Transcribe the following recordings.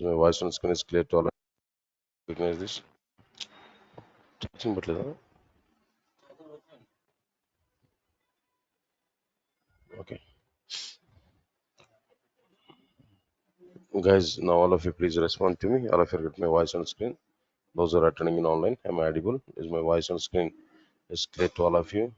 My voice on screen is clear to all. Recognize this. Charging button. Okay. Guys, now all of you please respond to me. All of you get my voice on screen. Those who are attending in online, am I audible? Is my voice on screen is clear to all of you?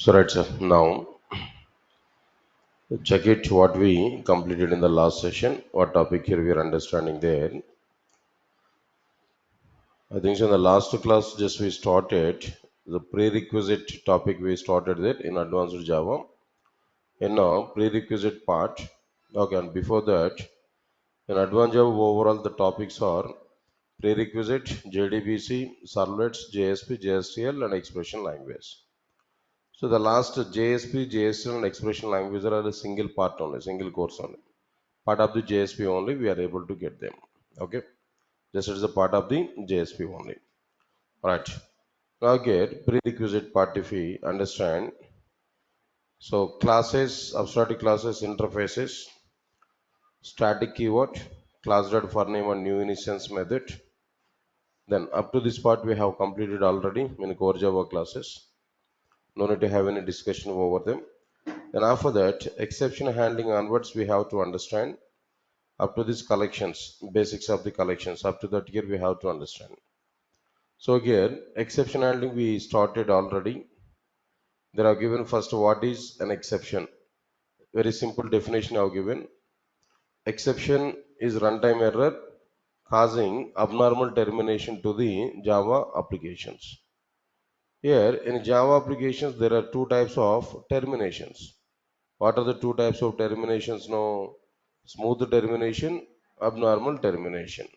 So right, sir. Now check it what we completed in the last session. What topic here we are understanding there. I think so in the last class just we started the prerequisite topic we started there in advanced Java. In now prerequisite part. Okay, and before that in advanced Java overall the topics are prerequisite, JDBC, servlets, JSP, JSTL and expression language. So the last JSP, JSTL and expression language are a single part only, single course only. Part of the JSP only we are able to get them. Okay, just as a part of the JSP only. Right. Now get prerequisite part if we understand. So classes, abstract classes, interfaces, static keyword, class dot for name and new instance method. Then up to this part we have completed already in core Java classes. No need to have any discussion over them. Then after that, exception handling onwards we have to understand up to these collections, basics of the collections. Up to that here we have to understand. So here exception handling we started already. They are given first what is an exception. Very simple definition I have given. Exception is runtime error causing abnormal termination to the Java applications. Here in Java applications there are two types of terminations. What are the two types of terminations now? Smooth termination, abnormal termination.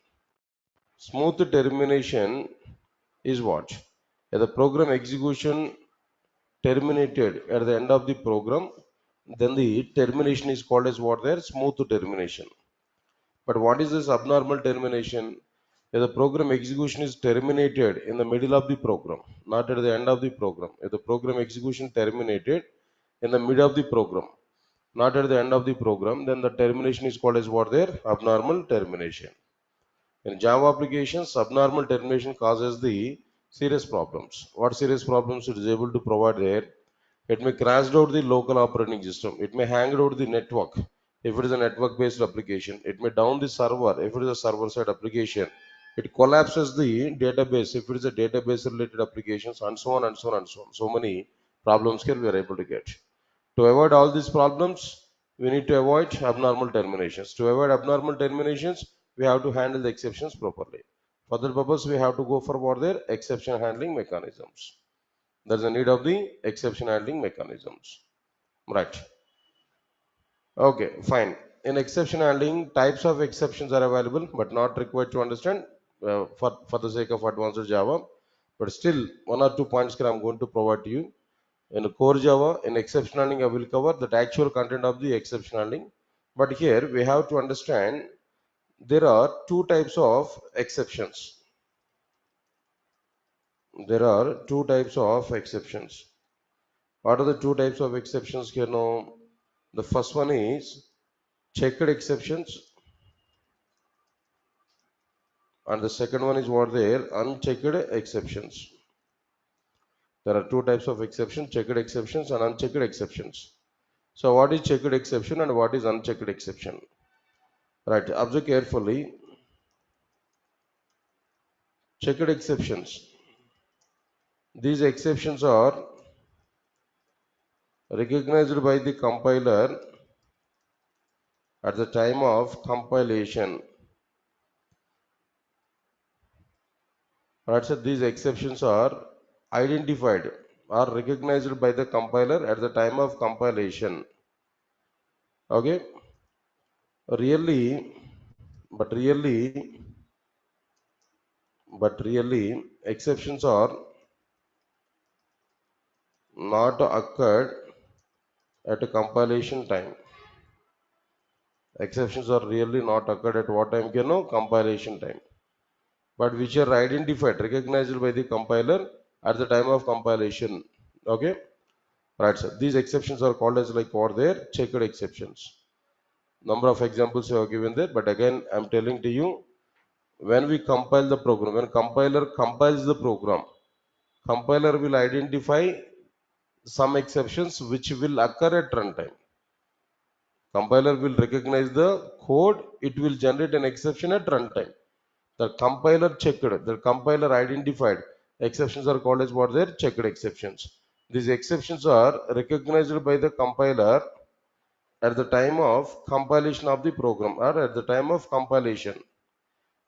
Smooth termination is what? If the program execution terminated at the end of the program, then the termination is called as what there? Smooth termination. But what is this abnormal termination? If the program execution is terminated in the middle of the program, not at the end of the program. If the program execution terminated in the middle of the program, not at the end of the program, then the termination is called as what there? Abnormal termination. In Java applications, abnormal termination causes the serious problems. What serious problems it is able to provide there? It may crash out the local operating system. It may hang out the network if it is a network based application. It may down the server if it is a server side application. It collapses the database if it is a database related applications and so on and so on and so on. So many problems here we are able to get. To avoid all these problems, we need to avoid abnormal terminations. To avoid abnormal terminations, we have to handle the exceptions properly. For that purpose, we have to go for what their exception handling mechanisms. There is a need of the exception handling mechanisms. Right. Okay, fine. In exception handling, types of exceptions are available, but not required to understand for the sake of advanced Java. But still, one or two points I am going to provide to you. In core Java, in exception handling, I will cover the actual content of the exception handling. But here we have to understand there are two types of exceptions. There are two types of exceptions. What are the two types of exceptions here now? The first one is checked exceptions, and the second one is what they are unchecked exceptions. There are two types of exceptions: checked exceptions and unchecked exceptions. So, what is checked exception and what is unchecked exception? Right, observe carefully. Checked exceptions. These exceptions are recognized by the compiler at the time of compilation. Right, so these exceptions are identified or recognized by the compiler at the time of compilation. Okay, really, but really but really exceptions are not occurred at a compilation time. Exceptions are really not occurred at what time? Compilation time, but which are identified, recognized by the compiler at the time of compilation. Okay, right. So these exceptions are called as like what they're checked exceptions. Number of examples you have given there, but again I'm telling to you, when we compile the program, when compiler compiles the program, compiler will identify some exceptions which will occur at runtime. Compiler will recognize the code, it will generate an exception at runtime. The compiler checked, the compiler identified exceptions are called as what they're checked exceptions. These exceptions are recognized by the compiler at the time of compilation of the program or at the time of compilation.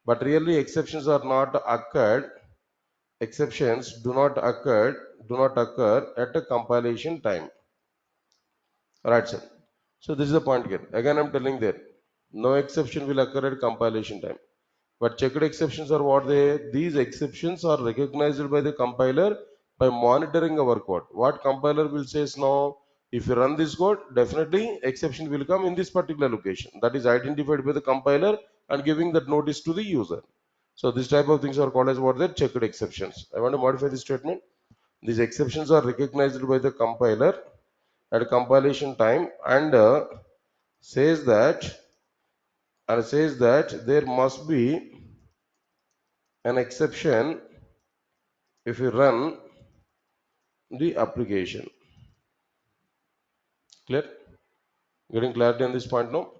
But really exceptions are not occurred, exceptions do not occur at a compilation time. Right, sir. So this is the point here. Again, I'm telling there, no exception will occur at compilation time. But checked exceptions are what they? These exceptions are recognized by the compiler by monitoring our code. What compiler will say is now, if you run this code, definitely exception will come in this particular location. That is identified by the compiler and giving that notice to the user. So this type of things are called as what they checked exceptions. I want to modify this statement. These exceptions are recognized by the compiler at compilation time and says that there must be an exception if you run the application. Clear? Getting clarity on this point now?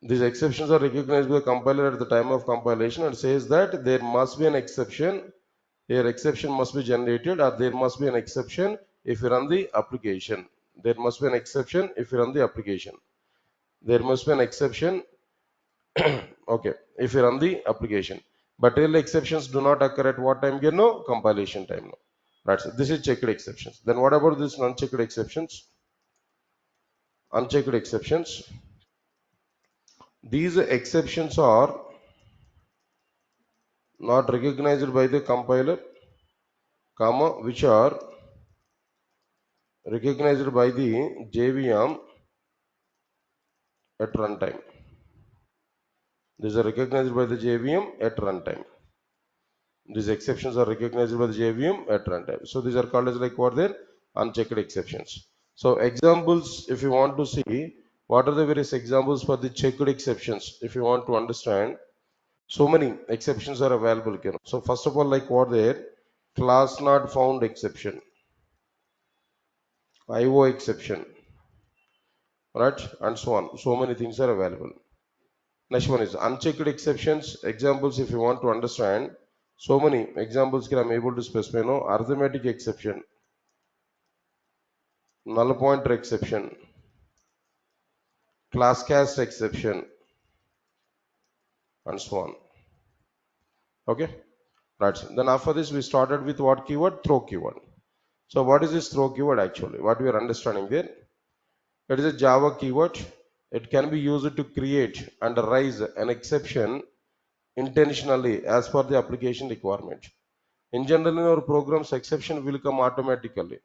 These exceptions are recognized by the compiler at the time of compilation and says that there must be an exception. Here exception must be generated or there must be an exception if you run the application. There must be an exception if you run the application. There must be an exception, okay, if you run the application. But real exceptions do not occur at what time? Compilation time. No. Right. So this is checked exceptions. Then what about this unchecked exceptions? Unchecked exceptions. These exceptions are not recognized by the compiler, comma, which are recognized by the JVM at runtime. These are recognized by the JVM at runtime. These exceptions are recognized by the JVM at runtime. So these are called as like what they're unchecked exceptions. So examples, if you want to see what are the various examples for the checked exceptions, if you want to understand, so many exceptions are available. So first of all, like what there, class not found exception, IO exception, right, and so on. So many things are available. Next one is unchecked exceptions. Examples, if you want to understand, so many examples I'm able to specify. No, arithmetic exception, null pointer exception, class cast exception, and so on. Okay, right. Then after this, we started with what keyword? Throw keyword. So what is this throw keyword actually? What we are understanding there? It is a Java keyword. It can be used to create and raise an exception intentionally as per the application requirement. In general, in our programs, exception will come automatically.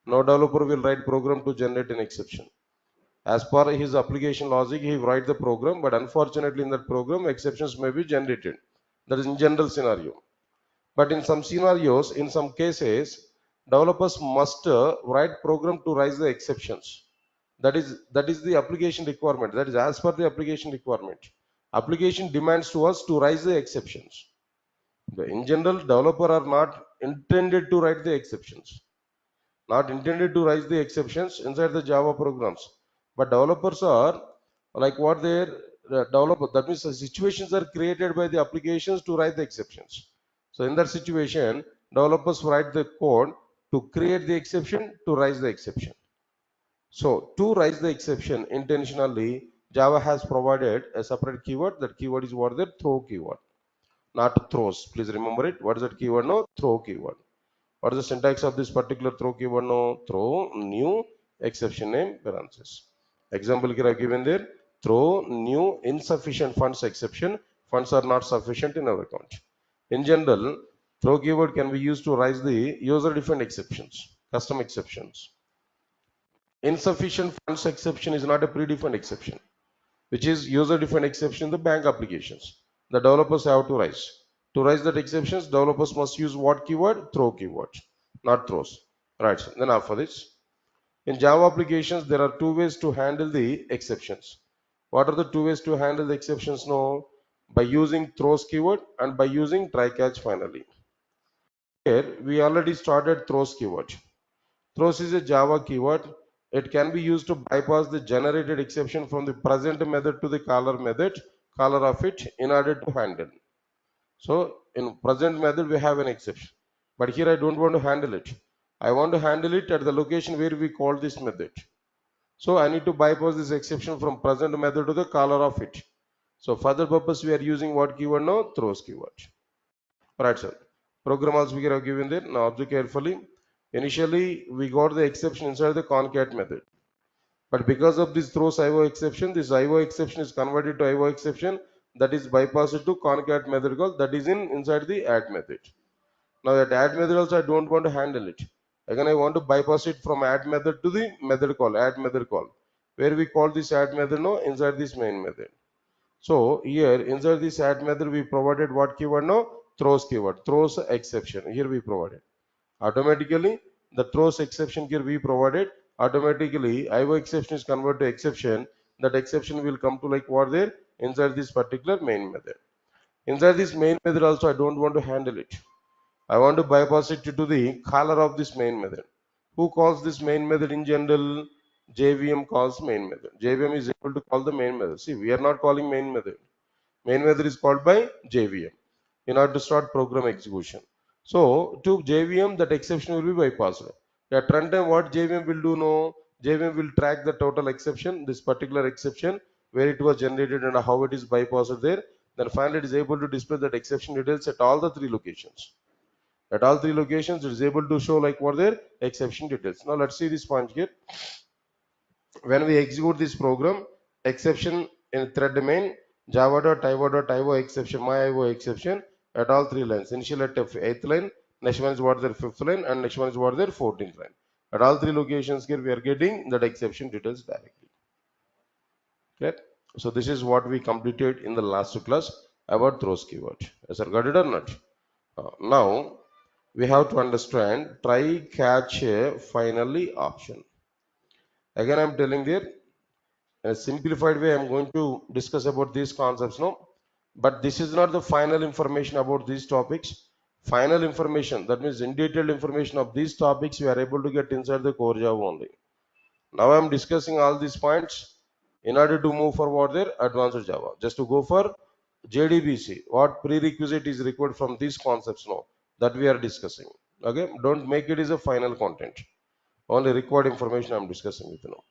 No developer will write program to generate an exception. As per his application logic, he will write the program, but unfortunately in that program, exceptions may be generated. That is in general scenario. But in some scenarios, in some cases, developers must write program to raise the exceptions. That is the application requirement. That is as per the application requirement. Application demands to us to raise the exceptions. In general, developer are not intended to write the exceptions, not intended to raise the exceptions inside the Java programs. But developers are like what their developer. That means the situations are created by the applications to write the exceptions. So in that situation, developers write the code to create the exception to raise the exception. So to raise the exception intentionally, Java has provided a separate keyword. That keyword is what the throw keyword, not throws. Please remember it. What is that keyword? No, throw keyword. What is the syntax of this particular throw keyword? No, throw new exception name parenthesis. Example here I given there. Throw new insufficient funds exception. Funds are not sufficient in our account. In general, throw keyword can be used to raise the user-defined exceptions, custom exceptions. Insufficient funds exception is not a predefined exception, which is user-defined exception in the bank applications. The developers have to raise. To raise that exceptions, developers must use what keyword? Throw keyword, not throws. Right. Then after this, in Java applications, there are two ways to handle the exceptions. What are the two ways to handle the exceptions now? By using throws keyword and by using try catch finally. Here, we already started throws keyword. Throws is a Java keyword. It can be used to bypass the generated exception from the present method to the caller method, caller of it in order to handle. So in present method, we have an exception. But here I don't want to handle it. I want to handle it at the location where we call this method. So I need to bypass this exception from present method to the caller of it. So for that purpose, we are using what keyword now? Throws keyword. Right, sir. Program also we have given there. Now observe carefully. Initially, we got the exception inside the concat method. But because of this throws IO exception, this IO exception is converted to IO exception that is bypassed to concat method call that is inside the add method. Now that add method also I don't want to handle it. Again, I want to bypass it from add method to the method call, add method call, where we call this add method now inside this main method. So here inside this add method we provided what keyword now? Throws keyword, throws exception. Here we provided. Automatically the throws exception here we provided. Automatically IO exception is converted to exception. That exception will come to like what there inside this particular main method. Inside this main method also I don't want to handle it. I want to bypass it to the caller of this main method. Who calls this main method in general? JVM calls main method. JVM is able to call the main method. See, we are not calling main method. Main method is called by JVM in order to start program execution. So to JVM, that exception will be bypassed. At runtime, what JVM will do now? JVM will track the total exception, this particular exception, where it was generated and how it is bypassed there. Then finally, it is able to display that exception details at all the three locations. At all three locations, it is able to show like what their exception details. Now let's see this point here. When we execute this program, exception in thread main, java.io.io exception, my IO exception at all three lines. Initial at 8th line, next one is what their 5th line, and next one is what their 14th line. At all three locations here, we are getting that exception details directly. Okay. So this is what we completed in the last class about throws keyword. Yes, sir, got it or not? Now we have to understand try catch finally option. Again, I'm telling there in a simplified way, I'm going to discuss about these concepts now. But this is not the final information about these topics. Final information, that means in detailed information of these topics, we are able to get inside the core Java only. Now I'm discussing all these points in order to move forward their advanced Java. Just to go for JDBC, what prerequisite is required from these concepts now that we are discussing. Okay, don't make it as a final content. Only required information I'm discussing with you now.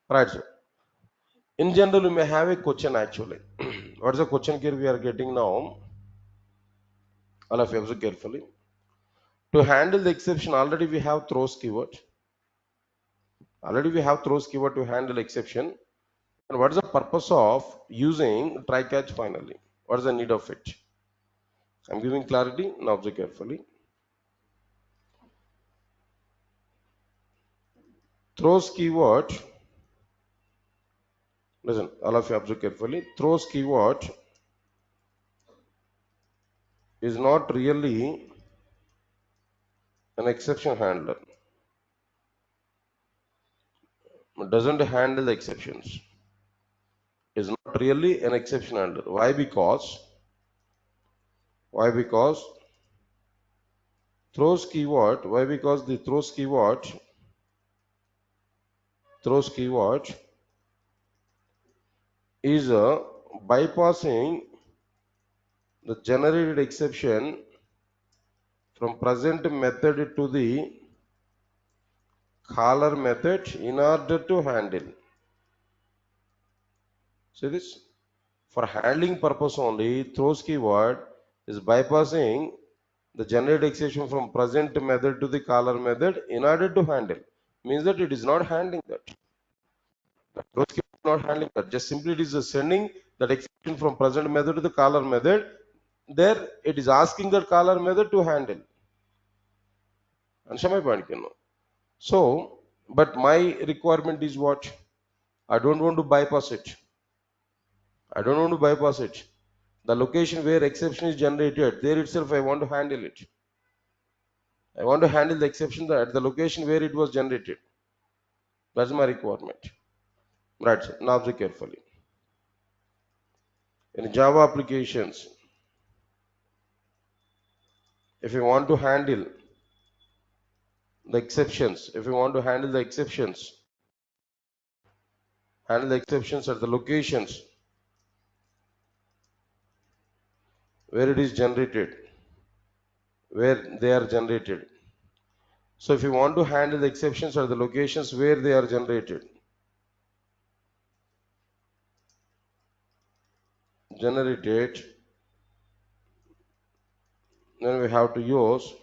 Right, sir. In general, you may have a question actually. What is the question here we are getting now? All of you observe carefully. To handle the exception, already we have throws keyword. Already we have throws keyword to handle exception. And what is the purpose of using try catch finally? What is the need of it? I'm giving clarity. Now observe carefully. Throws keyword. Listen, all of you observe carefully. Throws keyword is not really an exception handler. It doesn't handle the exceptions. Is not really an exception handler. Why? Because throws keyword. Why? Because the throws keyword is bypassing the generated exception from present method to the caller method in order to handle. See this? For handling purpose only, throws keyword is bypassing the generated exception from present method to the caller method in order to handle. Means that it is not handling that. The throws keyword is not handling that. Just simply it is sending that exception from present method to the caller method there it is asking the caller method to handle. Understand my point? So, but my requirement is what? I don't want to bypass it. I don't want to bypass it. The location where exception is generated, there itself I want to handle it. I want to handle the exception at the location where it was generated. That's my requirement. Right, sir. Now observe carefully. In Java applications, if you want to handle the exceptions, if you want to handle the exceptions at the locations where it is generated, where they are generated. So if you want to handle the exceptions at the locations where they are generated, then we have to use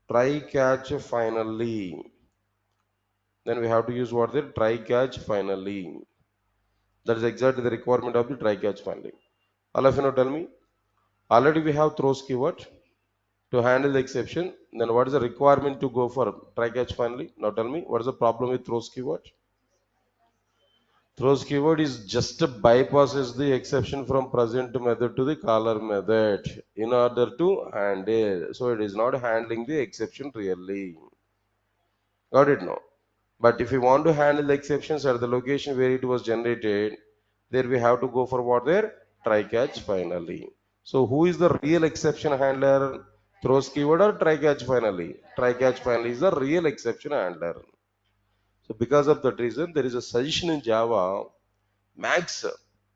try catch finally. Then we have to use what? The try catch finally. That is exactly the requirement of the try catch finally. All of you now tell me. Already we have throws keyword to handle the exception. Then what is the requirement to go for try catch finally? Now tell me, what is the problem with throws keyword? Throws keyword is just bypasses the exception from present method to the caller method in order to handle. So it is not handling the exception really. Got it now? But if we want to handle the exceptions at the location where it was generated, there we have to go for what there? Try catch finally. So who is the real exception handler? Throws keyword or try catch finally? Try catch finally is the real exception handler. So because of that reason, there is a suggestion in Java, max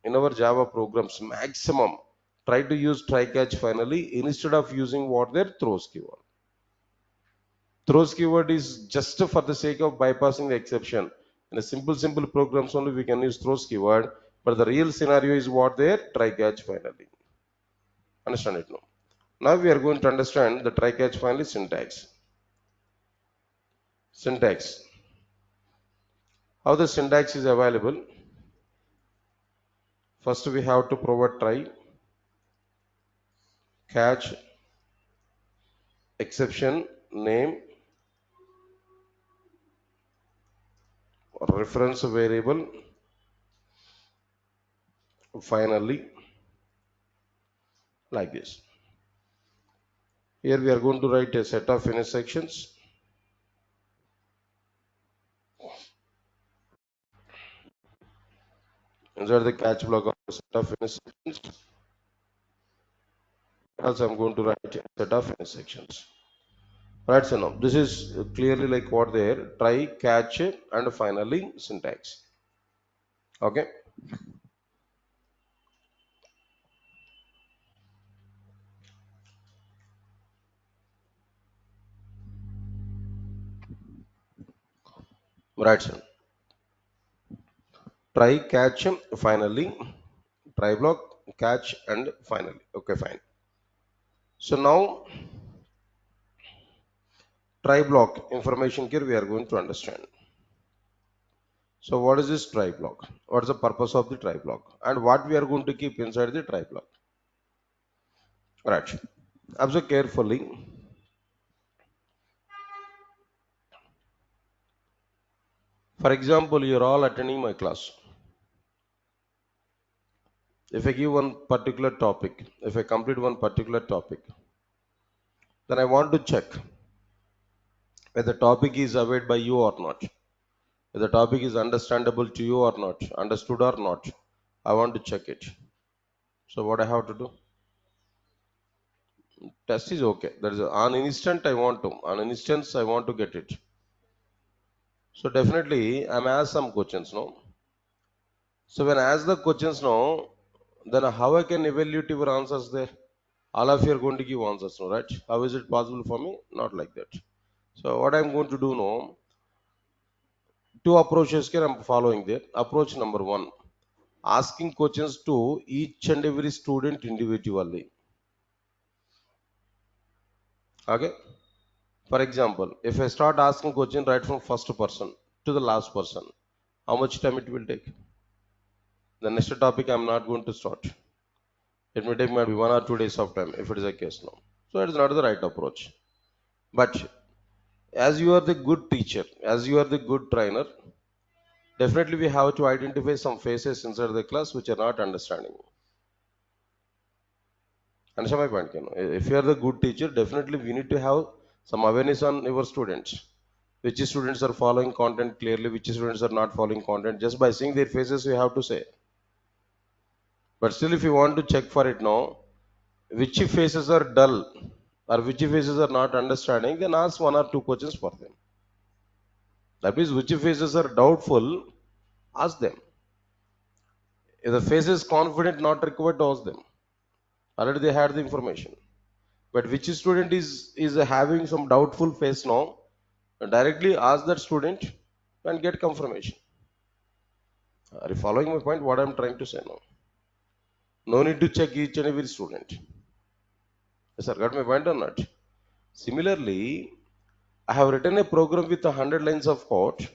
in our Java programs, maximum try to use try catch finally instead of using what their throws keyword. Throws keyword is just for the sake of bypassing the exception. In a simple programs only we can use throws keyword, but the real scenario is what there? Try catch finally. Understand it now? Now we are going to understand the try catch finally syntax. Syntax. How the syntax is available? First we have to provide try, catch, exception, name, reference variable, finally, like this. Here we are going to write a set of intersections. Inside the catch block of a set of intersections. Also, I'm going to write a set of intersections. Right, so now this is clearly like what there try, catch, and finally syntax. Okay. Right, so try, catch, finally, try block, catch, and finally. Okay, fine. So now try block information here we are going to understand. So what is this try block? What is the purpose of the try block? And what we are going to keep inside the try block? Right. Observe carefully. For example, you're all attending my class. If I give one particular topic, if I complete one particular topic, then I want to check whether the topic is aware by you or not. Whether the topic is understandable to you or not, understood or not. I want to check it. So what I have to do? Test is okay. That is on instant I want to. On an instance I want to get it. So definitely I'm asked some questions, no? So when I ask the questions, no, then how I can evaluate your answers there? All of you are going to give answers, no, right? How is it possible for me? Not like that. So what I'm going to do now, two approaches here I'm following there. Approach number one, asking questions to each and every student individually. Okay. For example, if I start asking question right from first person to the last person, how much time it will take? The next topic I'm not going to start. It may take maybe 1 or 2 days of time if it is a case now. So it is not the right approach. But as you are the good teacher, as you are the good trainer, definitely we have to identify some faces inside the class which are not understanding. Understand my point? If you are the good teacher, definitely we need to have some awareness on your students. Which students are following content clearly, which students are not following content. Just by seeing their faces, you have to say. But still, if you want to check for it now, which faces are dull or which faces are not understanding, then ask 1 or 2 questions for them. That means which faces are doubtful, ask them. If the face is confident, not required to ask them. Already they had the information. But which student is having some doubtful face now, directly ask that student and get confirmation. Are you following my point? What I'm trying to say now? No need to check each and every student. Yes, sir, got my point or not? Similarly, I have written a program with 100 lines of code,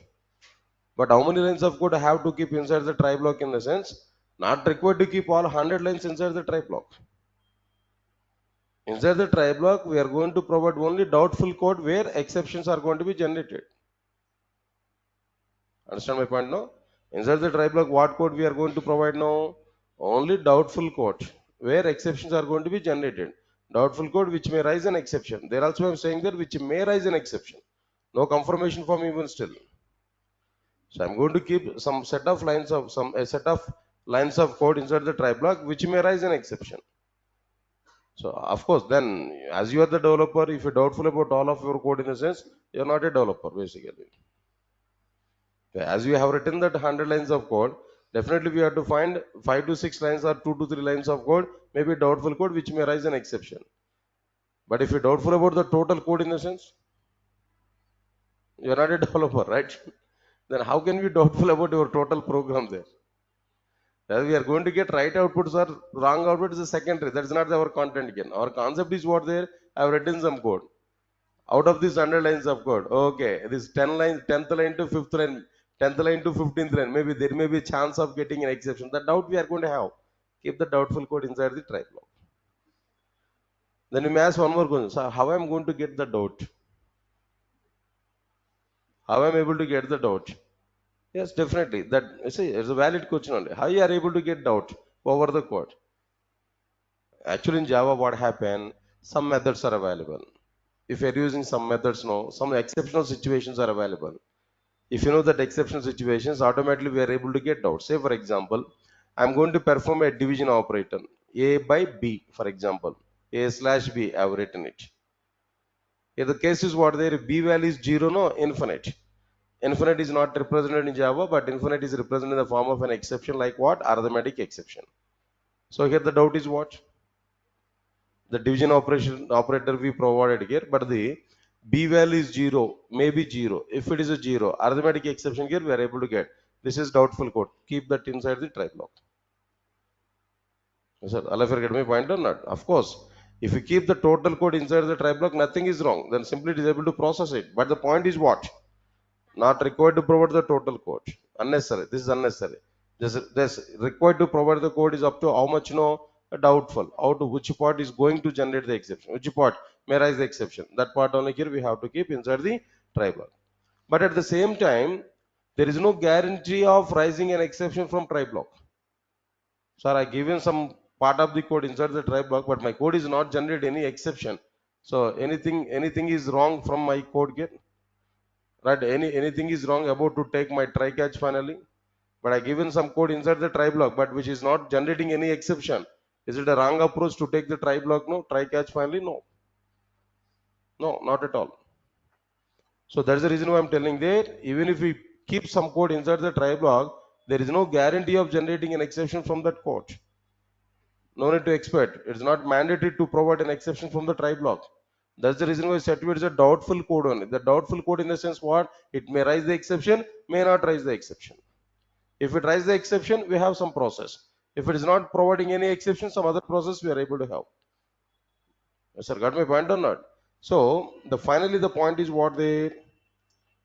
but how many lines of code I have to keep inside the try block in the sense? Not required to keep all 100 lines inside the try block. Inside the try block, we are going to provide only doubtful code where exceptions are going to be generated. Understand my point now? Inside the try block, what code we are going to provide now? Only doubtful code where exceptions are going to be generated. Doubtful code which may raise an exception. There also I am saying that which may raise an exception. No confirmation from even still. So I'm going to keep some set of lines of a set of lines of code inside the try block which may raise an exception. So of course, then as you are the developer, if you're doubtful about all of your code in a sense, you're not a developer basically. As you have written that 100 lines of code, definitely we have to find 5 to 6 lines or 2 to 3 lines of code, maybe doubtful code which may raise an exception. But if you're doubtful about the total code in a sense, you're not a developer, right? Then how can we doubtful about your total program there? As we are going to get right outputs or wrong output is a secondary. That's not our content again. Our concept is what there. I've written some code. Out of these 100 lines of code, okay, this 10 lines, 10th line to 5th line, 10th line to 15th line, maybe there may be a chance of getting an exception. The doubt we are going to have. Keep the doubtful code inside the try block. Then you may ask one more question. So how am I going to get the doubt? How am I able to get the doubt? Yes, definitely. That see, it's a valid question only. How you are able to get doubt over the code? Actually, in Java, what happened? Some methods are available. If you're using some methods now, some exceptional situations are available. If you know that exceptional situations, automatically we are able to get out. Say, for example, I'm going to perform a division operator, A by B, for example. A slash B, I've written it. If the case is what there, B value is 0, no, infinite. Infinite is not represented in Java, but infinite is represented in the form of an exception like what? Arithmetic exception. So here the doubt is what? The division operation operator we provided here, but the B value is 0, maybe 0. If it is a 0, arithmetic exception here we are able to get. This is doubtful code. Keep that inside the try block. Sir, I'll forget my point or not? Of course, if you keep the total code inside the try block, nothing is wrong. Then simply it is able to process it. But the point is what? Not required to provide the total code. Unnecessary. This is unnecessary. This required to provide the code is up to how much doubtful. How to which part is going to generate the exception. Which part may raise the exception. That part only here we have to keep inside the try block. But at the same time, there is no guarantee of raising an exception from try block. Sir, I given some part of the code inside the try block, but my code is not generate any exception. So anything is wrong from my code here. Right? Anything is wrong about to take my try catch finally. But I given some code inside the try block, but which is not generating any exception. Is it a wrong approach to take the try block? No. Try catch finally? No. No, not at all. So that's the reason why I'm telling that even if we keep some code inside the try block, there is no guarantee of generating an exception from that code. No need to expect. It's not mandatory to provide an exception from the try block. That's the reason why certificate is a doubtful code only. The doubtful code in the sense what? It may raise the exception, may not raise the exception. If it raises the exception, we have some process. If it is not providing any exception, some other process we are able to have. Yes, sir, got my point or not? So finally the point is what the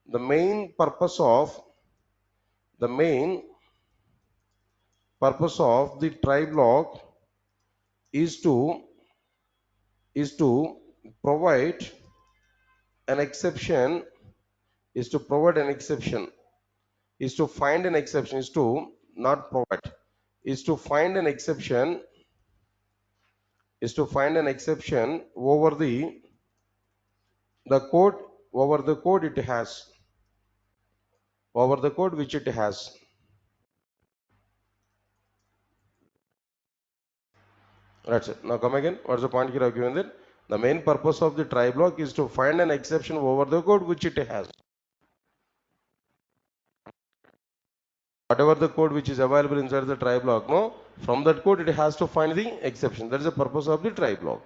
main purpose of the try block is to is to provide an exception is to provide an exception is to find an exception is to not provide is to find an exception is to find an exception the code over the code it has over the code which it has. That's it. Now come again. What's the point here I've given there? The main purpose of the try block is to find an exception over the code which it has. Whatever the code which is available inside the try block, no, from that code it has to find the exception. That is the purpose of the try block.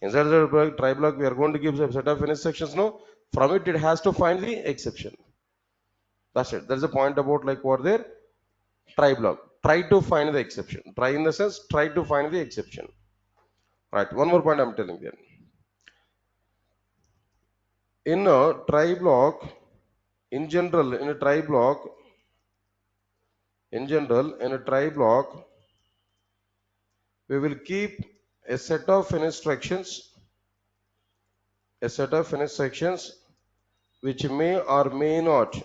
Inside the try block, we are going to give a set of instructions, no, from it has to find the exception. That's it. That's the point about like what there try block. Try to find the exception. Try in the sense, try to find the exception. Right. One more point I'm telling you. In a try block, in general, in a try block, in a try block, we will keep a set of instructions, a set of instructions which may or may not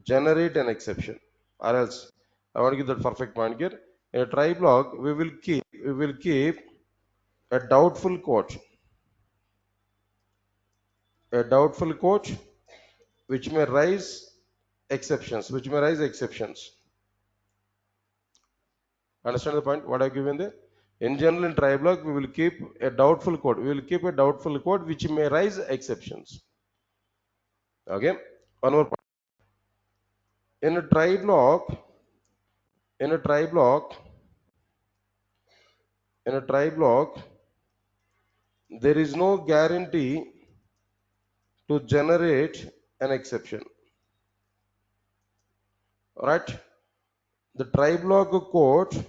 generate an exception, or else I want to give that perfect point here. In a try block, we will keep a doubtful code, a doubtful code which may raise exceptions, which may raise exceptions. Understand the point? What I've given there? In general, in try block, we will keep a doubtful code. We will keep a doubtful code which may raise exceptions. Okay. One more point. In a try block, in a try block, in a try block, there is no guarantee to generate an exception. Right? The try block code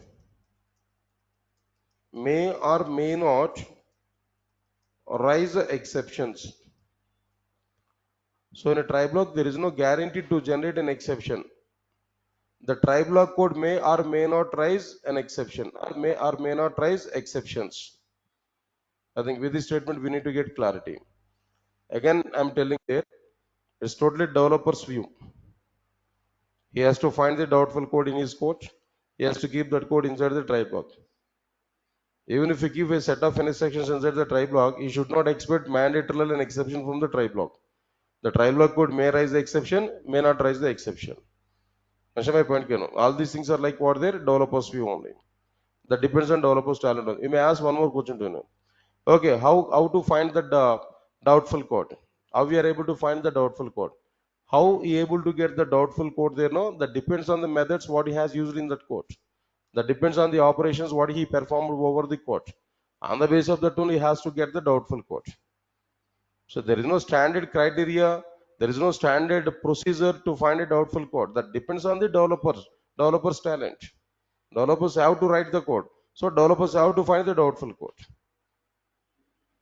may or may not raise exceptions. So in a try block, there is no guarantee to generate an exception. The try block code may or may not raise an exception, or may not raise exceptions. I think with this statement, we need to get clarity. Again, I'm telling there, it's totally developer's view. He has to find the doubtful code in his code. He has to keep that code inside the try block. Even if you give a set of instructions inside the try block, you should not expect mandatorily an exception from the try block. The try block code may raise the exception, may not raise the exception. Understand my point? All these things are like what their developers view only. That depends on developers talent. You may ask one more question to you. Okay, how to find the doubtful code? How we are able to find the doubtful code? How he able to get the doubtful code there? No, that depends on the methods what he has used in that code. That depends on the operations what he performed over the code. On the basis of that only he has to get the doubtful code. So there is no standard criteria, there is no standard procedure to find a doubtful code. That depends on the developer's talent. Developers have to write the code. So developers have to find the doubtful code.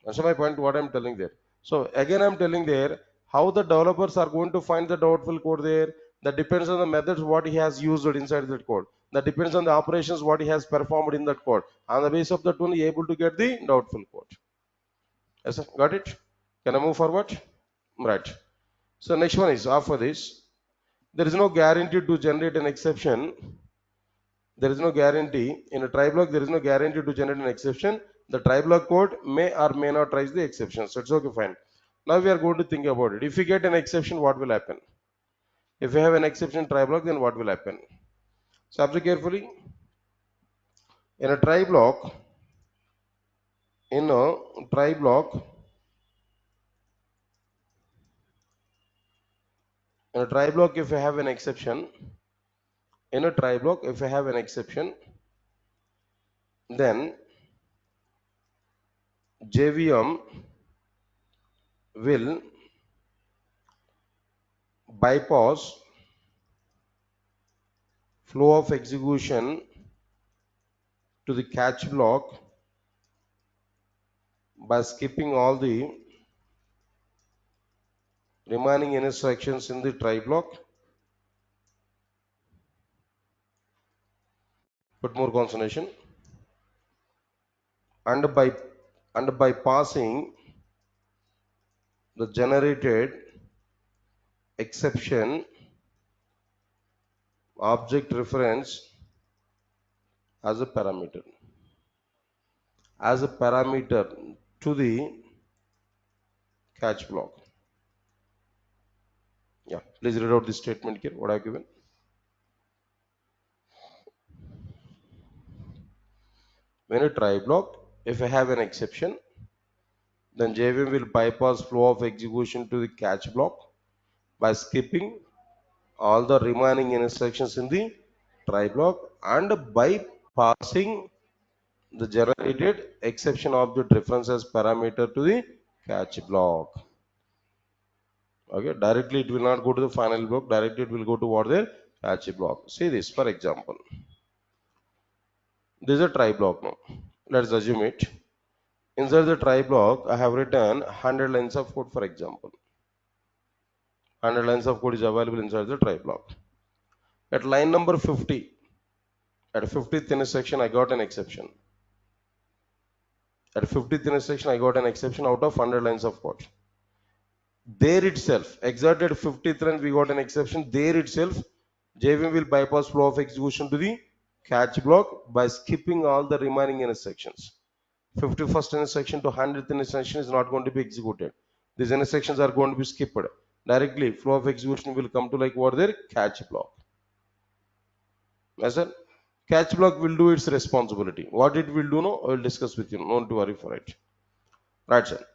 That's my point, what I'm telling there. So again, I'm telling there, how the developers are going to find the doubtful code there. That depends on the methods what he has used inside that code. That depends on the operations what he has performed in that code. On the basis of that only able to get the doubtful code. Yes, sir. Got it? Can I move forward? Right. So next one is after this, there is no guarantee to generate an exception. There is no guarantee in a try block. There is no guarantee to generate an exception. The try block code may or may not raise the exception. So it's okay, fine. Now we are going to think about it. If we get an exception, what will happen? If we have an exception try block, then what will happen? So observe carefully. In a try block, in a try block, in a try block, if we have an exception, in a try block, if we have an exception, then JVM will bypass flow of execution to the catch block by skipping all the remaining instructions in the try block. Put more concentration. and by passing the generated exception object reference as a parameter to the catch block. Yeah, please read out this statement here, what I've given. When a try block, if I have an exception, then JVM will bypass flow of execution to the catch block by skipping all the remaining instructions in the try block and by passing the generated exception object reference as parameter to the catch block. Okay, directly it will not go to the final block, directly it will go to what the catch block. See this, for example, this is a try block now. Let's assume it. Inside the try block, I have written 100 lines of code, for example. 100 lines of code is available inside the try block. At line number 50, at 50th intersection, I got an exception. At 50th intersection, I got an exception out of 100 lines of code. There itself, exactly at 50th line, we got an exception. There itself, JVM will bypass flow of execution to the catch block by skipping all the remaining intersections. 51st intersection to 100th intersection is not going to be executed. These intersections are going to be skipped. Directly, flow of execution will come to like what there? Catch block. Yes, sir. Catch block will do its responsibility. What it will do, no, I will discuss with you. Don't worry for it. Right, sir.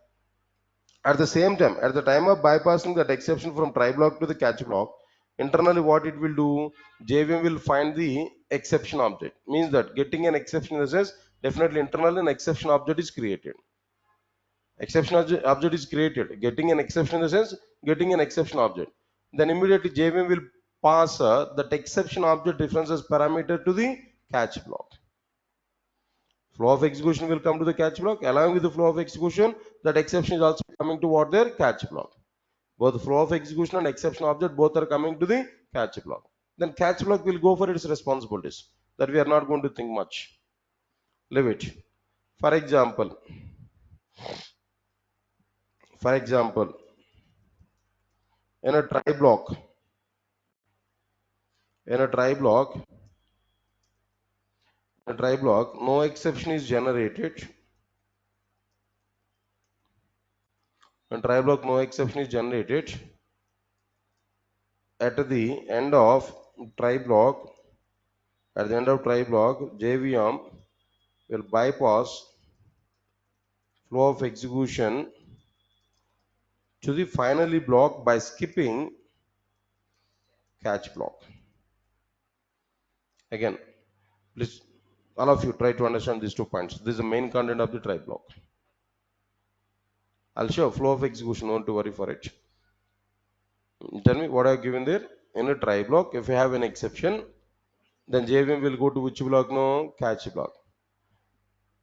At the same time, at the time of bypassing that exception from try block to the catch block, internally what it will do, JVM will find the exception object. Means that getting an exception in the sense, definitely internally an exception object is created. Exception object is created. Getting an exception in the sense, getting an exception object. Then immediately JVM will pass that exception object reference as parameter to the catch block. Flow of execution will come to the catch block. Along with the flow of execution, that exception is also coming to what their catch block. Both the flow of execution and exception object both are coming to the catch block. Then catch block will go for its responsibilities. That we are not going to think much. Leave it. For example, for example, in a try block, in a try block, no exception is generated. In try block, no exception is generated. At the end of try block, JVM will bypass flow of execution to the finally block by skipping catch block. Again, please, all of you try to understand these 2 points. This is the main content of the try block. I'll show flow of execution, don't worry for it. Tell me what I have given there. In a try block, if you have an exception, then JVM will go to which block? No, catch block.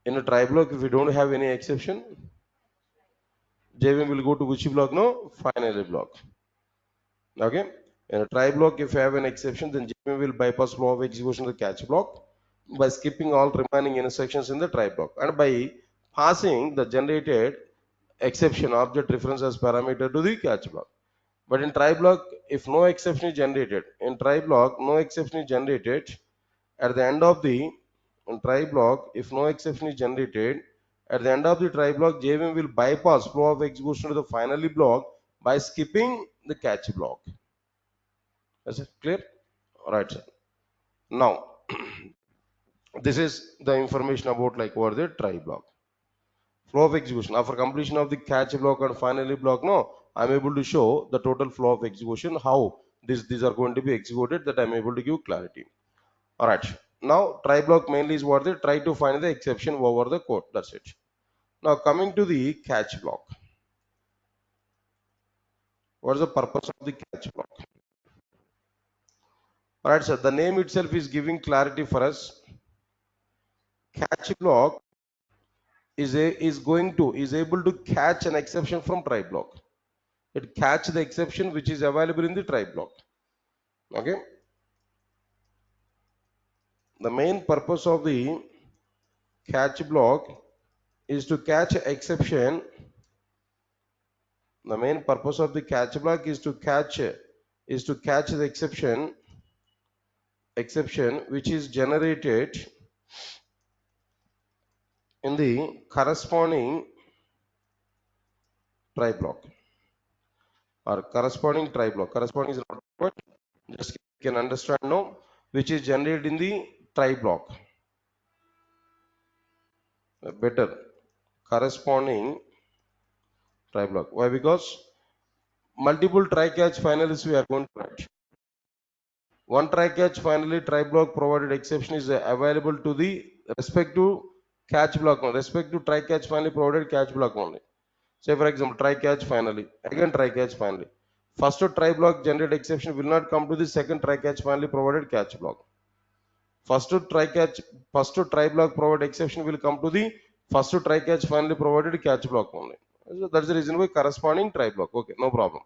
In a try block, if we don't have any exception, JVM will go to which block? No, finally block. Okay. In a try block, if you have an exception, then JVM will bypass flow of execution to the catch block by skipping all remaining intersections in the try block and by passing the generated exception object reference as parameter to the catch block. But in try block, if no exception is generated, in try block, no exception is generated at the end of the try block, if no exception is generated, at the end of the try block, JVM will bypass flow of execution to the finally block by skipping the catch block. Is it clear? All right, sir. Now, this is the information about like what the try block. Flow of execution. After completion of the catch block and finally block, no, I'm able to show the total flow of execution, how these are going to be executed, that I'm able to give clarity. All right. Now, try block mainly is what they try to find the exception over the code. That's it. Now, coming to the catch block. What is the purpose of the catch block? All right, sir. The name itself is giving clarity for us. Catch block is able to catch an exception from try block. It catch the exception which is available in the try block. Okay. The main purpose of the catch block is to catch exception. The main purpose of the catch block is to catch the exception which is generated in the corresponding try block or corresponding try block. Corresponding is not what, just you can understand now, which is generated in the try block. Better, corresponding try block. Why? Because multiple try catch finalists we are going to write. One try catch finally try block provided exception is available to the respective catch block only, respective try catch finally provided catch block only. Say for example, try catch finally, again try catch finally. First try block generate exception will not come to the second try catch finally provided catch block. First try block provided exception will come to the first try catch finally provided catch block only. So that's the reason why corresponding try block. Okay, no problem.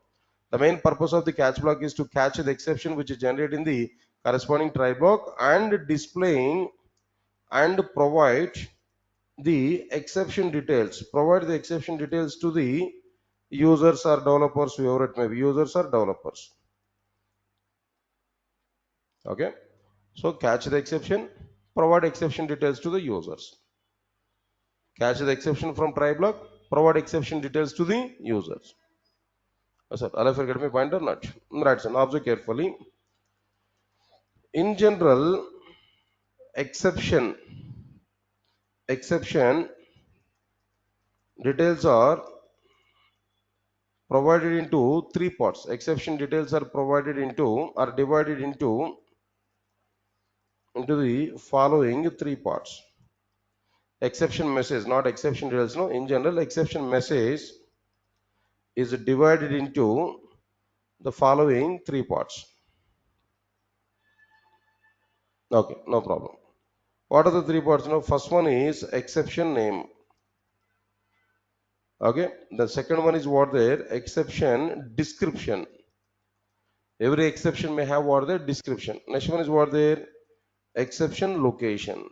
The main purpose of the catch block is to catch the exception which is generated in the corresponding try block and displaying and provide the exception details. Provide the exception details to the users or developers, whoever it may be, users or developers. Okay. So catch the exception, provide exception details to the users. Catch the exception from try block, provide exception details to the users. Sir, I'll forget my point or not? Right, sir. Observe carefully. In general, exception details are provided into three parts. Exception details are divided into the following three parts. Exception message, not exception details. No, in general, exception message is divided into the following three parts. Okay, no problem. What are the three parts? No, first one is exception name. Okay, the second one is what there? Exception description. Every exception may have what there? Description. Next one is what there? Exception location.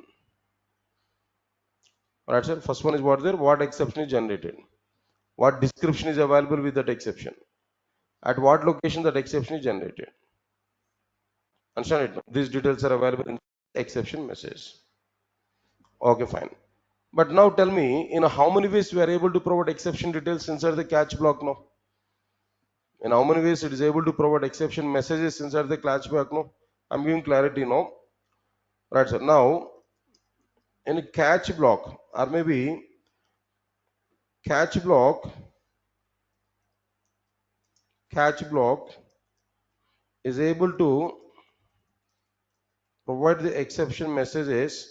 Alright, sir. First one is what there? What exception is generated? What description is available with that exception? At what location that exception is generated? Understand it? These details are available in exception message. Okay, fine. But now tell me, in how many ways we are able to provide exception details inside the catch block now? In how many ways it is able to provide exception messages inside the catch block now? I'm giving clarity now. Right, sir. Now, in a catch block or maybe catch block is able to provide the exception messages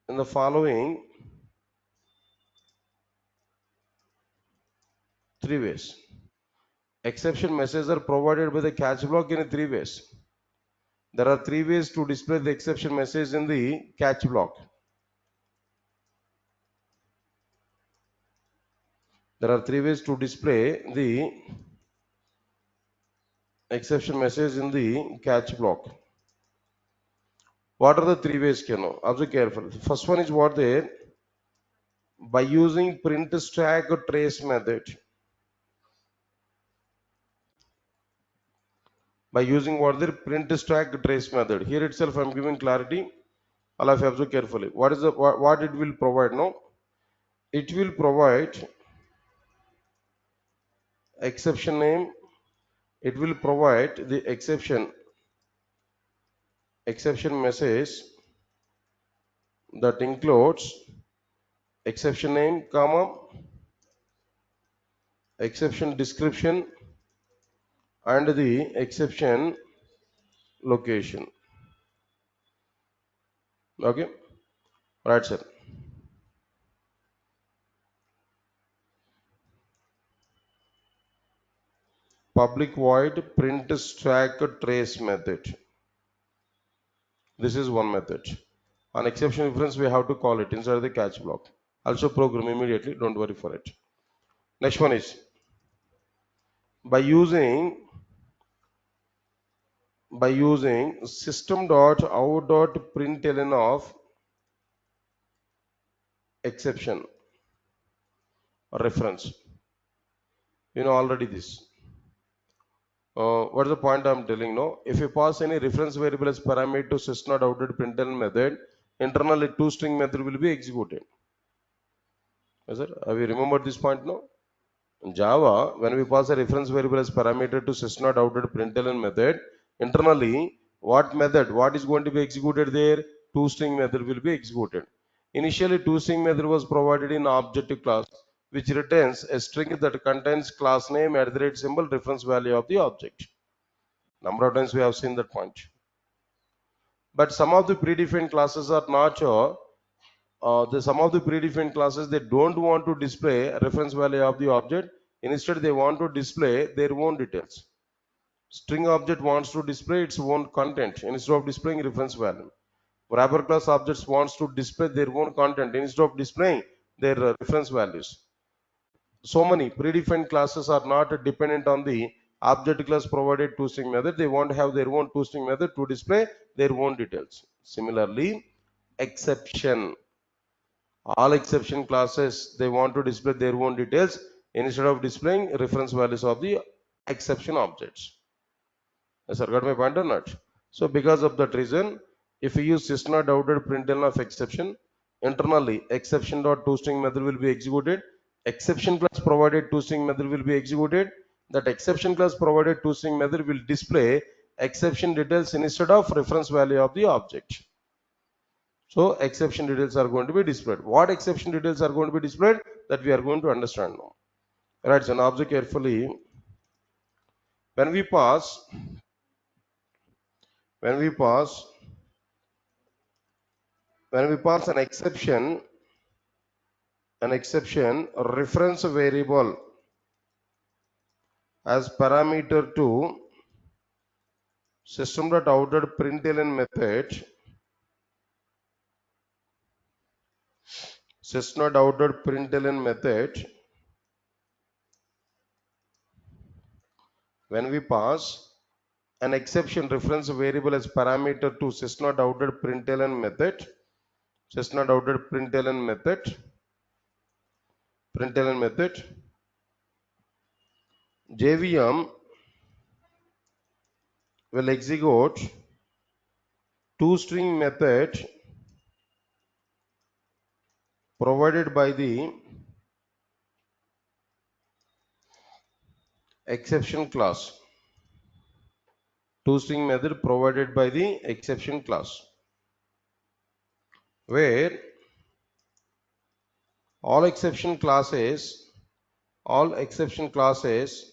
in the following three ways. Exception messages are provided by the catch block in three ways. There are three ways to display the exception message in the catch block. There are three ways to display the exception message in the catch block. What are the three ways, Keno? Observe carefully. First one is what there? By using print stack trace method. By using what there? Print stack trace method. Here itself I am giving clarity. All of you observe carefully. What is what it will provide? No, it will provide exception name. It will provide the exception message that includes exception name, comma, exception description, and the exception location. Okay, right, sir. Public void print stack trace method. This is one method. On exception reference, we have to call it inside the catch block. Also program immediately. Don't worry for it. Next one is by using system.out.println of exception reference. You know already this. What is the point I'm telling now? If you pass any reference variable as parameter to system.out.println method, internally toString method will be executed. Yes, sir? Have you remembered this point now? In Java, when we pass a reference variable as parameter to system.out.println method, internally, what is going to be executed there? ToString method will be executed. Initially, ToString method was provided in object class, which returns a string that contains class name, @ reference value of the object. Number of times we have seen that point. But some of the predefined classes are not some of the predefined classes, they don't want to display a reference value of the object. Instead, they want to display their own details. String object wants to display its own content instead of displaying reference value. Wrapper class objects wants to display their own content instead of displaying their reference values. So many predefined classes are not dependent on the object class provided toString method. They want to have their own toString method to display their own details. Similarly, exception. All exception classes, they want to display their own details instead of displaying reference values of the exception objects. Yes, sir, got my point or not? So because of that reason, if we use system.out.println of exception, internally exception.toString method will be executed. Exception class provided toString method will be executed. That exception class provided toString method will display exception details instead of reference value of the object. So exception details are going to be displayed. What exception details are going to be displayed, that we are going to understand now. Right, so now observe carefully. When we pass, when we pass, when we pass an exception reference variable as parameter to system.out.println method, system.out.println method, when we pass an exception reference variable as parameter to system.out.println method, system.out.println method, println method, JVM will execute toString method provided by the exception class. ToString method provided by the exception class, where all exception classes, all exception classes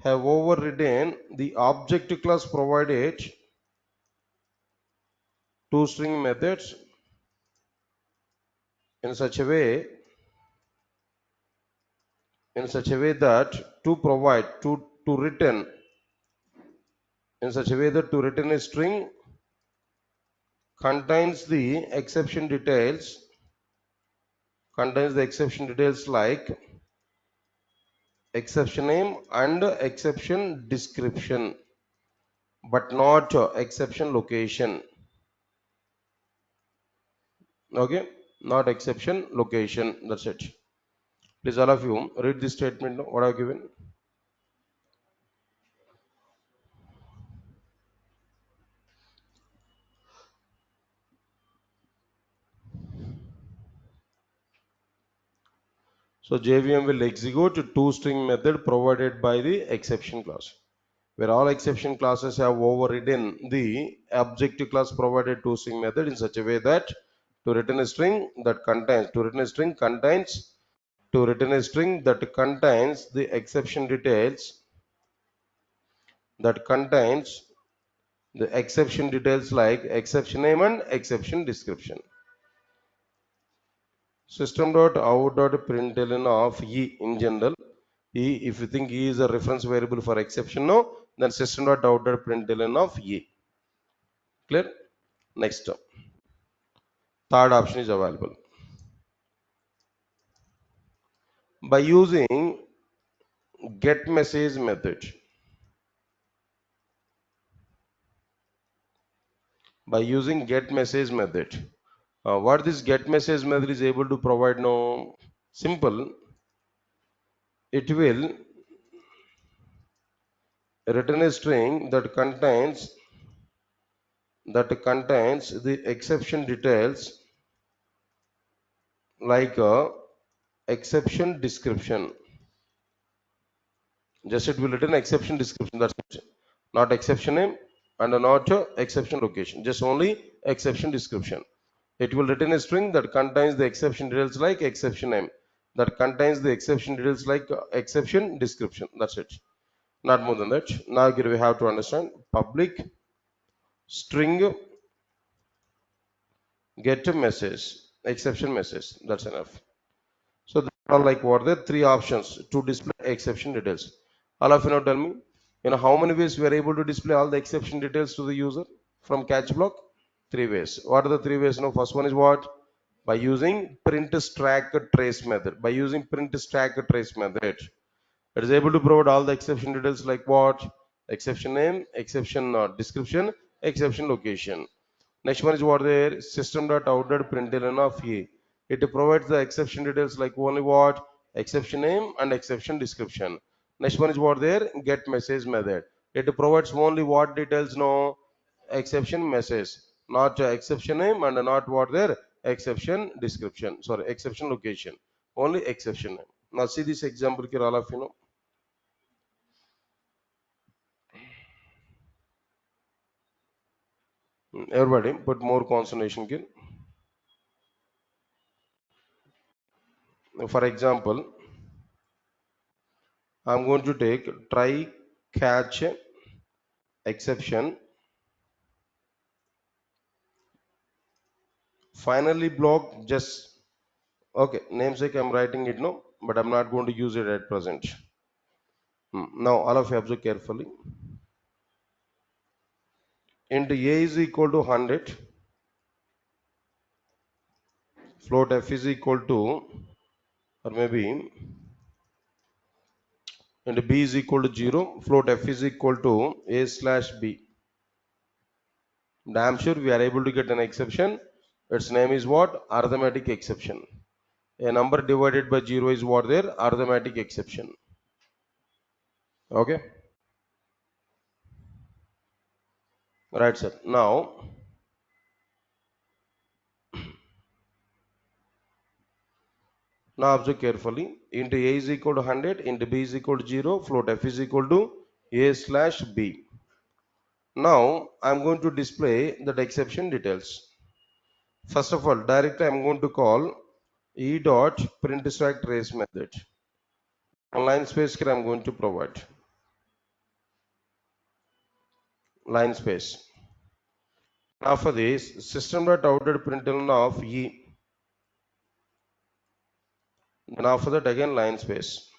have overridden the object class provided ToString methods in such a way, that to provide to return in such a way that to return a string contains the exception details, like exception name and exception description, but not exception location. Okay, not exception location. That's it. Please, all of you, read this statement. What I've given. So JVM will execute toString method provided by the exception class, where all exception classes have overridden the object class provided toString method in such a way that to return a string that contains the exception details, like exception name and exception description. System.out.println of E in general. E, if you think E is a reference variable for exception, no, then system.out.println of E. Clear? Next, third option is available. By using getMessage method. By using getMessage method, What this get message method is able to provide now? Simple. It will return a string that contains the exception details like a exception description. Just it will return exception description. That's it. Not exception name and not exception location. Just only exception description. It will return a string that contains the exception details like exception name. That contains the exception details like exception description. That's it. Not more than that. Now here we have to understand public string get a message exception message. That's enough. So there are like what the three options to display exception details. All of you now tell me, how many ways we are able to display all the exception details to the user from catch block? Three ways. What are the three ways? Now, first one is what? By using print stack trace method. By using print stack trace method, it is able to provide all the exception details like what? Exception name, exception description, exception location. Next one is what there system.out.println of a. It provides the exception details like only what? Exception name and exception description. Next one is what there? Get message method. It provides only what details? No exception message, not exception name and not what there? Exception description. Sorry, exception location. Only exception name. Now see this example here, all of you know. Everybody put more concentration here. For example, I'm going to take try catch exception finally block just okay namesake I'm writing it no, but I'm not going to use it at present. Now all of you observe carefully. Int a is equal to 100, float f is equal to, or maybe int b is equal to 0, float f is equal to a slash b. Damn sure we are able to get an exception. Its name is what? Arithmetic exception. A number divided by 0 is what there? Arithmetic exception. Okay. Right, sir. Now observe carefully. Int a is equal to 100, int b is equal to 0, float f is equal to a slash b. Now I'm going to display that exception details. First of all, directly I'm going to call e dot print stack trace method. Line space here I'm going to provide. Line space. Now for this, system.out.println of e. Now for that again line space.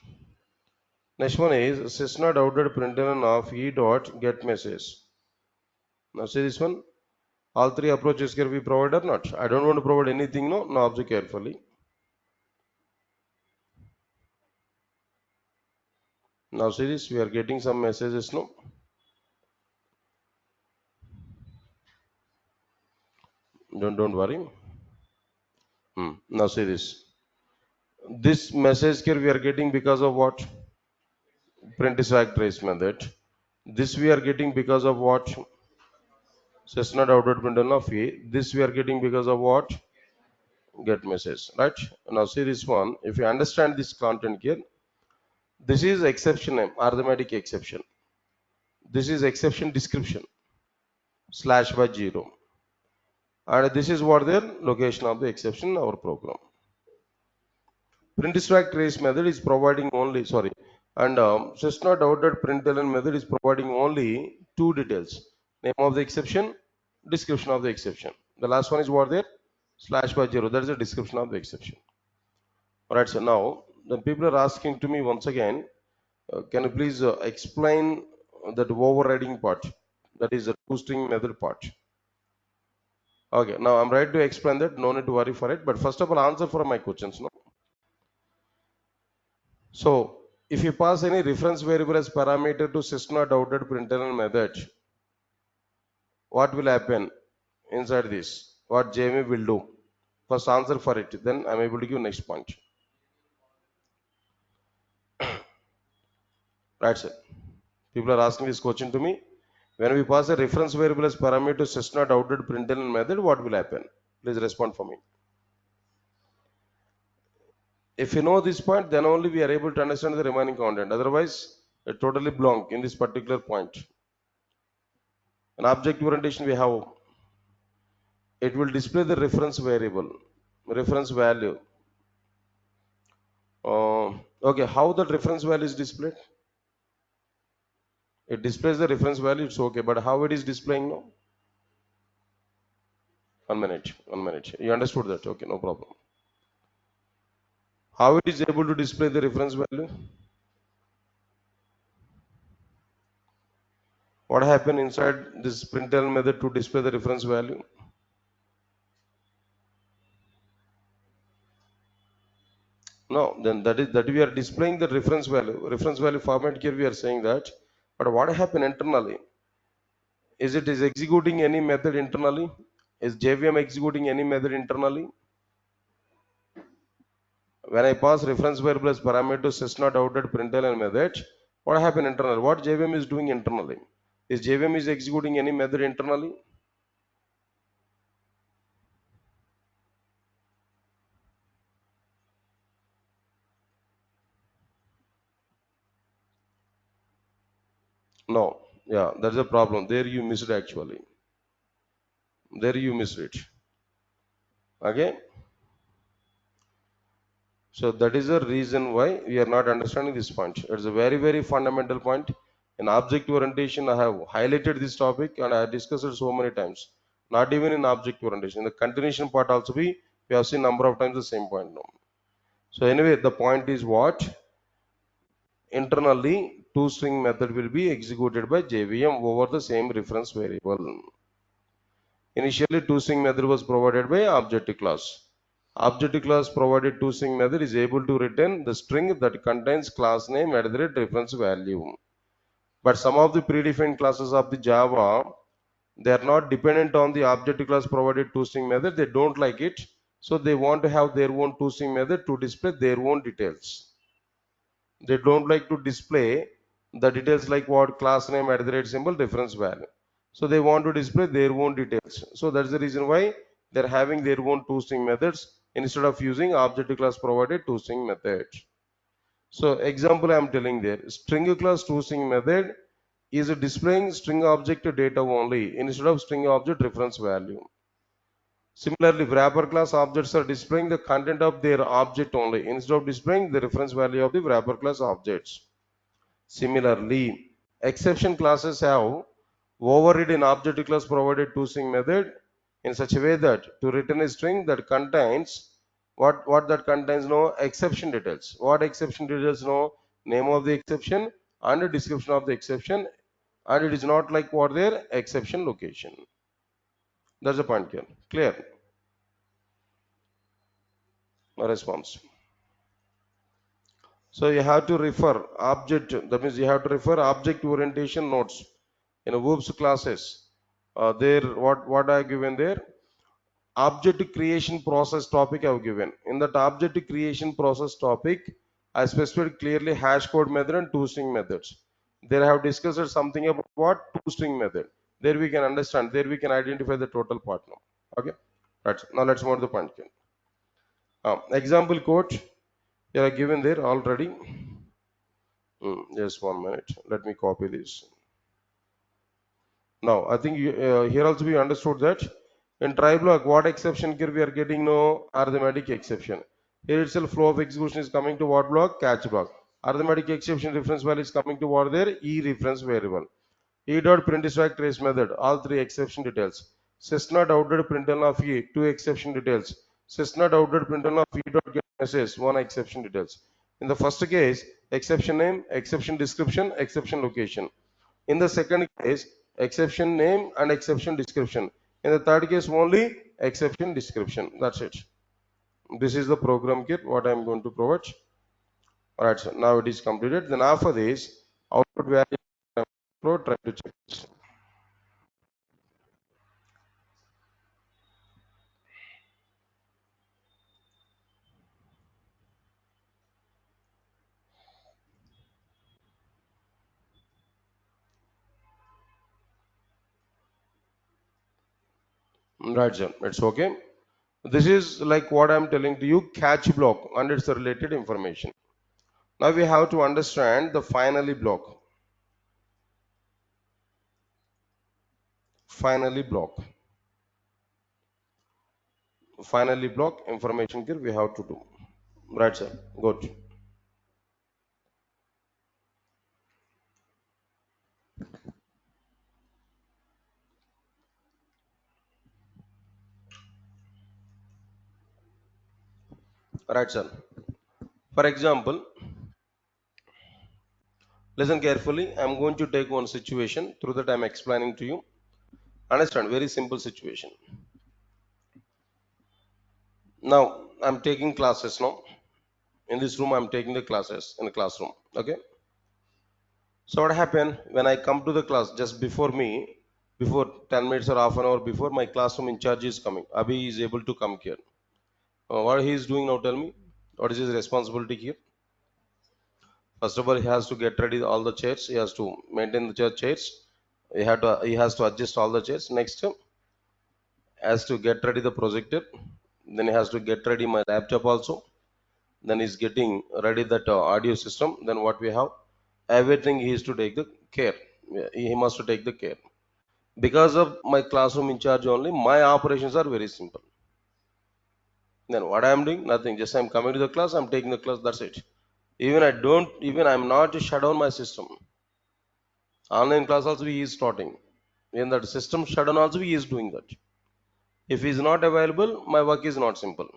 Next one is system.out.println of e dot get message. Now see this one. All three approaches can be provided or not. I don't want to provide anything. No. Now observe carefully. Now see this. We are getting some messages. No. Don't worry. Now see this. This message here we are getting because of what? Print stack trace method. This we are getting because of what? System.out.println of a. This we are getting because of what? Get message. Right. Now see this one. If you understand this content here, this is exception name, arithmetic exception. This is exception description slash by 0. And this is what the location of the exception in our program. Print stack trace method is providing only, sorry, and system.out.println method is providing only two details. Name of the exception, description of the exception. The last one is what there? Slash by 0. That is the description of the exception. Alright, so now the people are asking to me once again, can you please explain that overriding part? That is the two-string method part. Okay, now I'm ready to explain that. No need to worry for it. But first of all, answer for my questions. No. So if you pass any reference variable as parameter to system.out.println method, what will happen inside this? What JME will do? first answer for it, then I'm able to give next point. Right, sir. People are asking this question to me. When we pass a reference variable as parameter to system not outdated println method, what will happen? Please respond for me. If you know this point, then only we are able to understand the remaining content. Otherwise, it totally blank in this particular point. An object orientation we have, it will display the reference variable, reference value. Okay, how the reference value is displayed? It displays the reference value, it's okay, but how it is displaying now? 1 minute, 1 minute. You understood that? Okay, no problem. How it is able to display the reference value? What happened inside this println method to display the reference value? No, then that we are displaying the reference value. Reference value format here we are saying that. But what happened internally? Is it is executing any method internally? Is JVM executing any method internally? When I pass reference variable as parameter to system.out.println method, what happened internally? What JVM is doing internally? Is JVM is executing any method internally? No. Yeah, that's a problem. There you missed it actually. There you missed it. Okay. So that is the reason why we are not understanding this point. It's a very, very fundamental point. In object orientation, I have highlighted this topic and I discussed it so many times. Not even in object orientation. In the continuation part also we have seen number of times the same point now. So anyway, the point is what? Internally, toString method will be executed by JVM over the same reference variable. Initially, toString method was provided by object class. Object class provided toString method is able to return the string that contains class name at the reference value. But some of the predefined classes of the Java, they are not dependent on the object class provided toString method. They don't like it. So they want to have their own toString method to display their own details. They don't like to display the details like what class name at the symbol reference value. So they want to display their own details. So that's the reason why they're having their own toString methods instead of using object class provided toString method. So example I'm telling there, string class toString method is displaying string object data only instead of string object reference value. Similarly, wrapper class objects are displaying the content of their object only instead of displaying the reference value of the wrapper class objects. Similarly, exception classes have overridden object class provided toString method in such a way that to return a string that contains what that contains no exception details. What exception details? No name of the exception and a description of the exception, and it is not like what their exception location. That's the point here. Clear? No response. So you have to refer object, that means you have to refer object orientation notes in OOPS classes. There, what I have given there, object creation process topic I have given. In that object creation process topic, I specified clearly hash code method and toString methods. There I have discussed something about what toString method. There we can understand, there we can identify the total part now. Okay, right. Now let's move to the point. Example code, they are given there already. Just 1 minute. Let me copy this. Now, I think here also we understood that in try block, what exception here we are getting no arithmetic exception. Here itself flow of execution is coming to what block? Catch block. Arithmetic exception reference value is coming to what there? E reference variable. E dot print stack trace method, all three exception details. Sys not out dot println of E, two exception details. Sys not out dot println of E dot get message, one exception details. In the first case, exception name, exception description, exception location. In the second case, exception name and exception description. In the third case, only exception description. That's it. This is the program kit, what I'm going to provide. Alright, so now it is completed. Then after this, output value, try to check this. Right, sir. It's okay. This is like what I'm telling to you, catch block and its related information. Now we have to understand the finally block. Finally block. Finally block information here we have to do. Right, sir. Good. Right, sir. For example, listen carefully. I'm going to take one situation through that I'm explaining to you. Understand? Very simple situation. Now I'm taking classes now. In this room, I'm taking the classes in the classroom. Okay. So what happened when I come to the class just before me, before 10 minutes or half an hour before my classroom in charge is coming. Abhi is able to come here. What he is doing now, tell me. What is his responsibility here? First of all, he has to get ready all the chairs. He has to maintain the chairs. He has to adjust all the chairs. Next, has to get ready the projector. Then he has to get ready my laptop also. Then he's getting ready that audio system. Then what we have, everything he is to take the care. Yeah, he must to take the care. Because of my classroom in charge only, my operations are very simple. Then what I am doing? Nothing. Just I'm coming to the class. I'm taking the class. That's it. Even I'm not to shut down my system. Online class also he is starting. In that system shutdown also he is doing that. If he is not available, my work is not simple.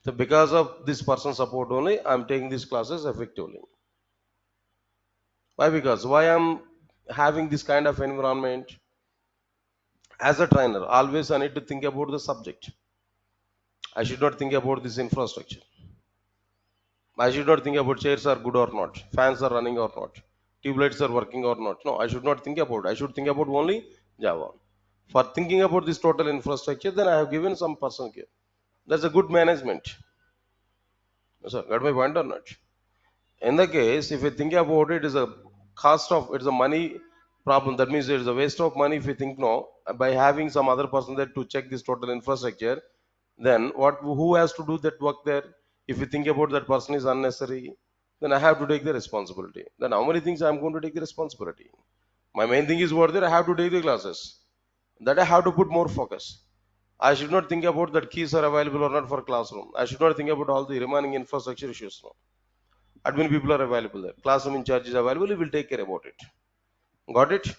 So because of this person support only, I'm taking these classes effectively. Why? Because why I'm having this kind of environment as a trainer, always I need to think about the subject. I should not think about this infrastructure. I should not think about chairs are good or not, fans are running or not, tube lights are working or not. No, I should not think about. I should think about only Java. For thinking about this total infrastructure, then I have given some person care. That's a good management. So, got my point or not? In the case, if you think about it, is a it's a money problem. That means there is a waste of money if you think no, by having some other person there to check this total infrastructure, then who has to do that work there? If you think about that person is unnecessary, then I have to take the responsibility. Then how many things I'm going to take the responsibility? My main thing is what there, I have to take the classes. That I have to put more focus. I should not think about that keys are available or not for classroom. I should not think about all the remaining infrastructure issues. No. Admin people are available there. Classroom in charge is available. We will take care about it. Got it?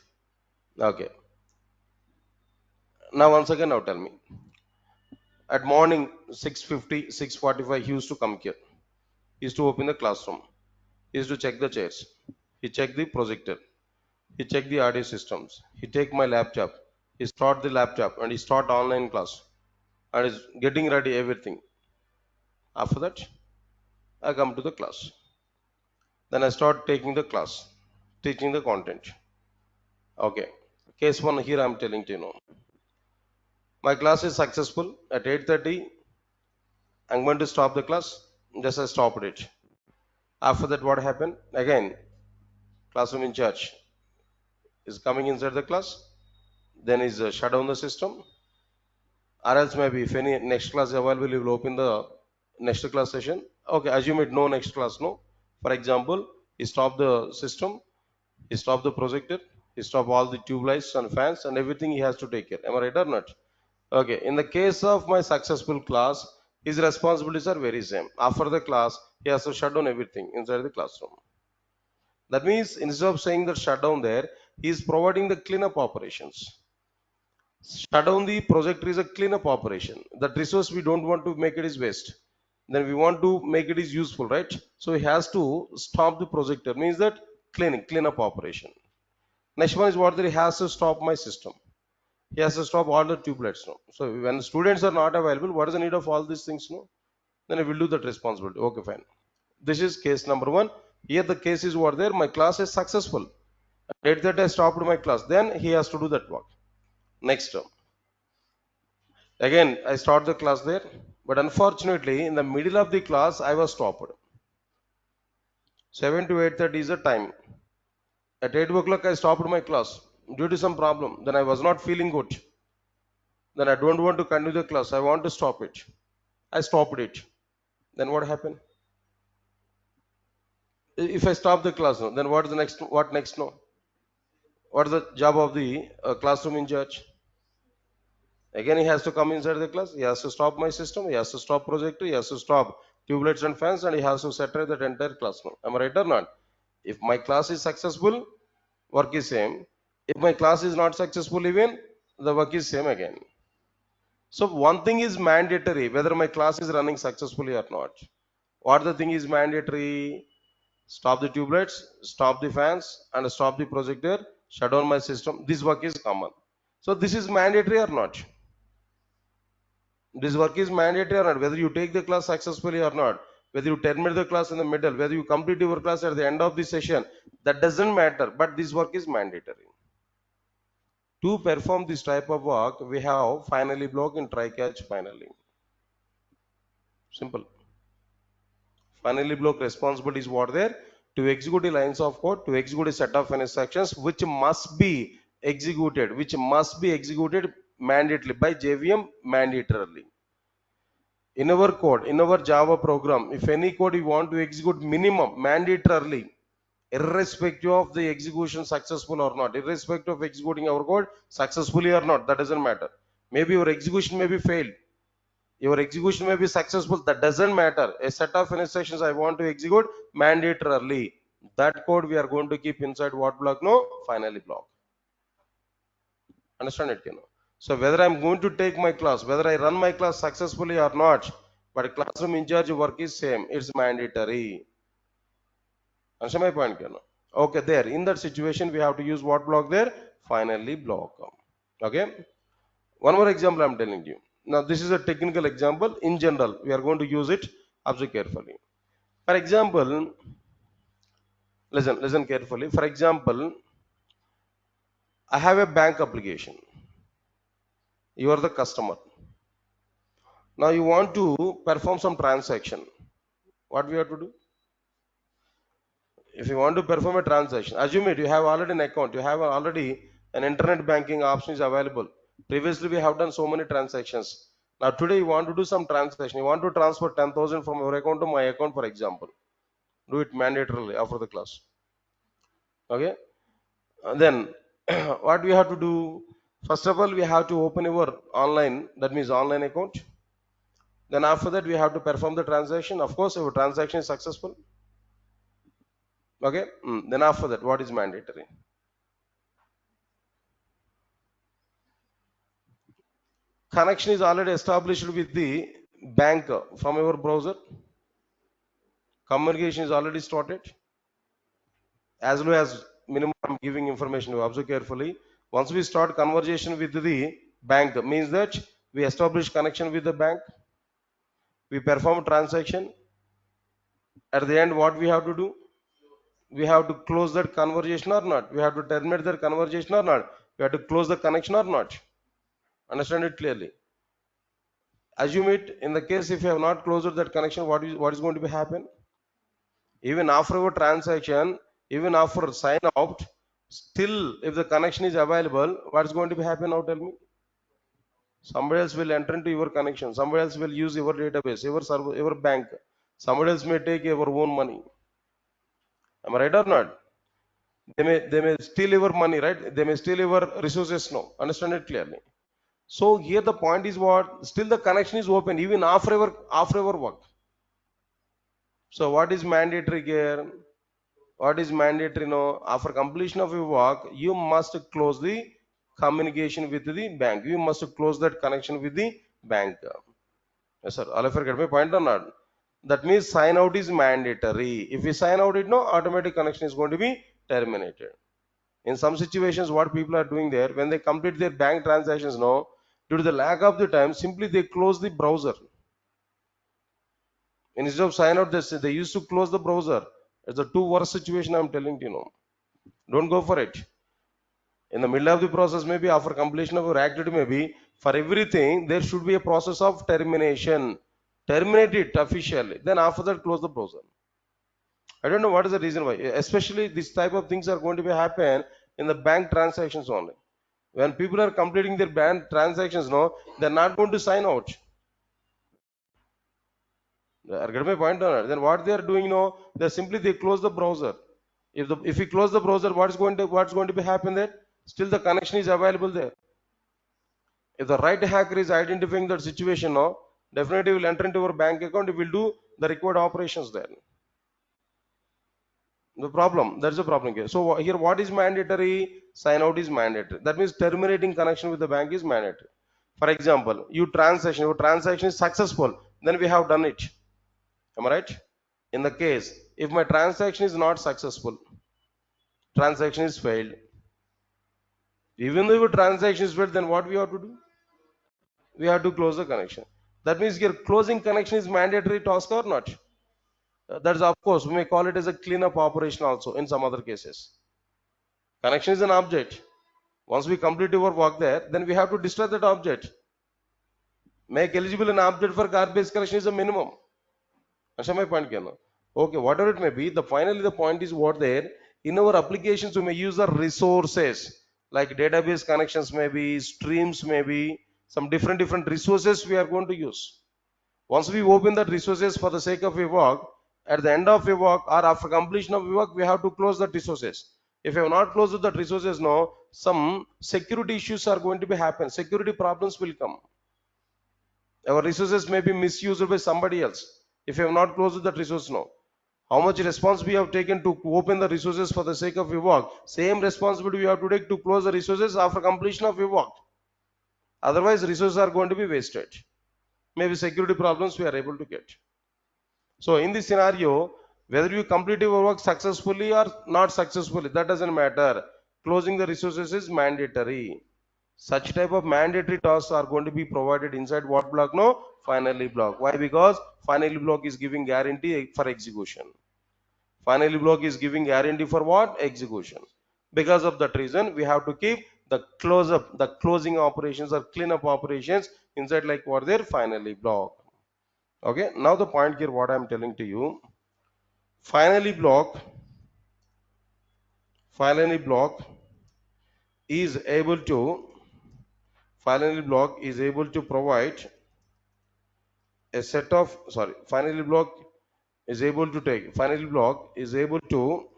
Okay. Now once again, now tell me. At morning 6:50, 6:45, he used to come here. He used to open the classroom. He used to check the chairs. He checked the projector. He checked the audio systems. He take my laptop. He start the laptop and he start online class and is getting ready everything. After that, I come to the class. Then I start taking the class, teaching the content. Okay. Case one here I'm telling to you now. My class is successful. At 8:30, I'm going to stop the class. Just I stopped it. After that, what happened? Again, classroom in charge is coming inside the class. Then is shut down the system. Or else maybe if any next class is available, you will open the next class session. Okay, assume it no next class, no. For example, he stopped the system, he stopped the projector, he stopped all the tube lights and fans and everything he has to take care. Am I right or not? Okay, in the case of my successful class, his responsibilities are very same. After the class, he has to shut down everything inside the classroom. That means instead of saying that shut down there, he is providing the cleanup operations. Shut down the projector is a cleanup operation. That resource we don't want to make it is waste. Then we want to make it is useful, right? So he has to stop the projector, means that cleanup operation. Next one is what that he has to stop my system. He has to stop all the tube lights now. So when students are not available, what is the need of all these things? No, then I will do that responsibility. Okay, fine. This is case number one. Here the case is what there. My class is successful. At that I stopped my class. Then he has to do that work. Next term. Again, I start the class there. But unfortunately, in the middle of the class, I was stopped. 7 to 8:30 is the time. At 8 o'clock, I stopped my class due to some problem. Then I was not feeling good. Then I don't want to continue the class. I want to stop it. I stopped it. Then what happened? If I stop the class now, then what is the next? What next now? What is the job of the classroom in charge? Again, he has to come inside the class. He has to stop my system. He has to stop projector. He has to stop tubelets and fans, and he has to saturate that entire class now. Am I right or not? If my class is successful, work is same. If my class is not successful, even the work is same again. So one thing is mandatory, whether my class is running successfully or not. What the thing is mandatory? Stop the tubelets, stop the fans, and stop the projector, shut down my system. This work is common. So this is mandatory or not? This work is mandatory or not? Whether you take the class successfully or not, whether you terminate the class in the middle, whether you complete your class at the end of the session, that doesn't matter. But this work is mandatory. To perform this type of work, we have finally block and try catch finally. Simple. Finally block responsibility is what there to execute the lines of code, to execute a set of instructions which must be executed mandatorily by JVM mandatorily. In our code, in our Java program, if any code you want to execute minimum mandatorily, irrespective of the execution successful or not, irrespective of executing our code successfully or not, that doesn't matter. Maybe your execution may be failed, your execution may be successful, that doesn't matter. A set of instructions I want to execute mandatorily, that code we are going to keep inside what block? No, finally block. Understand it? So whether I'm going to take my class, whether I run my class successfully or not, but classroom in charge work is same, it's mandatory. Understand my point? Okay, there in that situation we have to use what block there? Finally block. Okay, one more example I'm telling you. Now this is a technical example. In general we are going to use it. Observe carefully. For example, listen carefully. For example, I have a bank application. You are the customer. Now you want to perform some transaction. What we have to do? If you want to perform a transaction, assume it, you have already an account, you have already an internet banking option is available. Previously we have done so many transactions. Now today you want to do some transaction. You want to transfer 10,000 from your account to my account, for example. Do it mandatorily after the class. Okay. And then what we have to do? First of all, we have to open your online, that means online account. Then after that, we have to perform the transaction. Of course, our transaction is successful. Okay. Then after that, what is mandatory? Connection is already established with the bank from your browser. Communication is already started. As low as minimum, I'm giving information. You observe carefully. Once we start conversation with the bank, means that we establish connection with the bank. We perform transaction. At the end, what we have to do? We have to close that conversation or not. We have to terminate that conversation or not. We have to close the connection or not. Understand it clearly. Assume it in the case if you have not closed that connection, what is going to be happen? Even after our transaction, even after sign out, still if the connection is available, what is going to be happen now? Tell me. Somebody else will enter into your connection. Somebody else will use your database, your server, your bank. Somebody else may take your own money. Am I right or not? They may steal your money, right? They may steal your resources now. Understand it clearly. So here the point is what? Still the connection is open even after our work. So what is mandatory here? What is mandatory now? After completion of your work, you must close the communication with the bank. You must close that connection with the bank. Yes, sir. All of you get my point or not? That means sign out is mandatory. If we sign out, it no automatic connection is going to be terminated. In some situations, what people are doing there, when they complete their bank transactions now, due to the lack of the time, simply they close the browser. Instead of sign out, they used to close the browser. It's a two worst situation I'm telling you now. Don't go for it. In the middle of the process, maybe after completion of your activity, maybe for everything, there should be a process of termination. Terminate it officially. Then after that, close the browser. I don't know what is the reason why. Especially this type of things are going to be happen in the bank transactions only. When people are completing their bank transactions, no, they're not going to sign out. Get my point on it? Then what they are doing, no, they simply they close the browser. If we close the browser, what's going to be happen there? Still the connection is available there. If the right hacker is identifying that situation, no, definitely will enter into our bank account. It will do the required operations there. The problem, that's the problem here. So here, what is mandatory? Sign out is mandatory. That means terminating connection with the bank is mandatory. For example, your transaction is successful, then we have done it. Am I right? In the case, if my transaction is not successful, transaction is failed. Even though your transaction is failed, then what we have to do? We have to close the connection. That means your closing connection is mandatory task or not? That's of course we may call it as a cleanup operation also in some other cases. Connection is an object. Once we complete our work there, then we have to destroy that object. Make eligible an object for garbage collection is a minimum. Understand my point, Kiana? Okay, whatever it may be, finally the point is what there. In our applications, we may use the resources like database connections, maybe streams, maybe some different resources we are going to use. Once we open that resources for the sake of a work, at the end of a work or after completion of a work, we have to close that resources. If you have not closed that resources now, some security issues are going to be happen. Security problems will come. Our resources may be misused by somebody else. If you have not closed that resource now, how much response we have taken to open the resources for the sake of your work, same responsibility we have to take to close the resources after completion of your work. Otherwise, resources are going to be wasted. Maybe security problems we are able to get. So in this scenario, whether you complete your work successfully or not successfully, that doesn't matter. Closing the resources is mandatory. Such type of mandatory tasks are going to be provided inside what block? No, finally block. Why? Because finally block is giving guarantee for execution. Finally block is giving guarantee for what? Execution. Because of that reason, we have to keep the close up, the closing operations or cleanup operations inside like what there finally block. Okay, now the point here what I am telling to you, finally block finally block is able to finally block is able to provide a set of finally block is able to take finally block is able to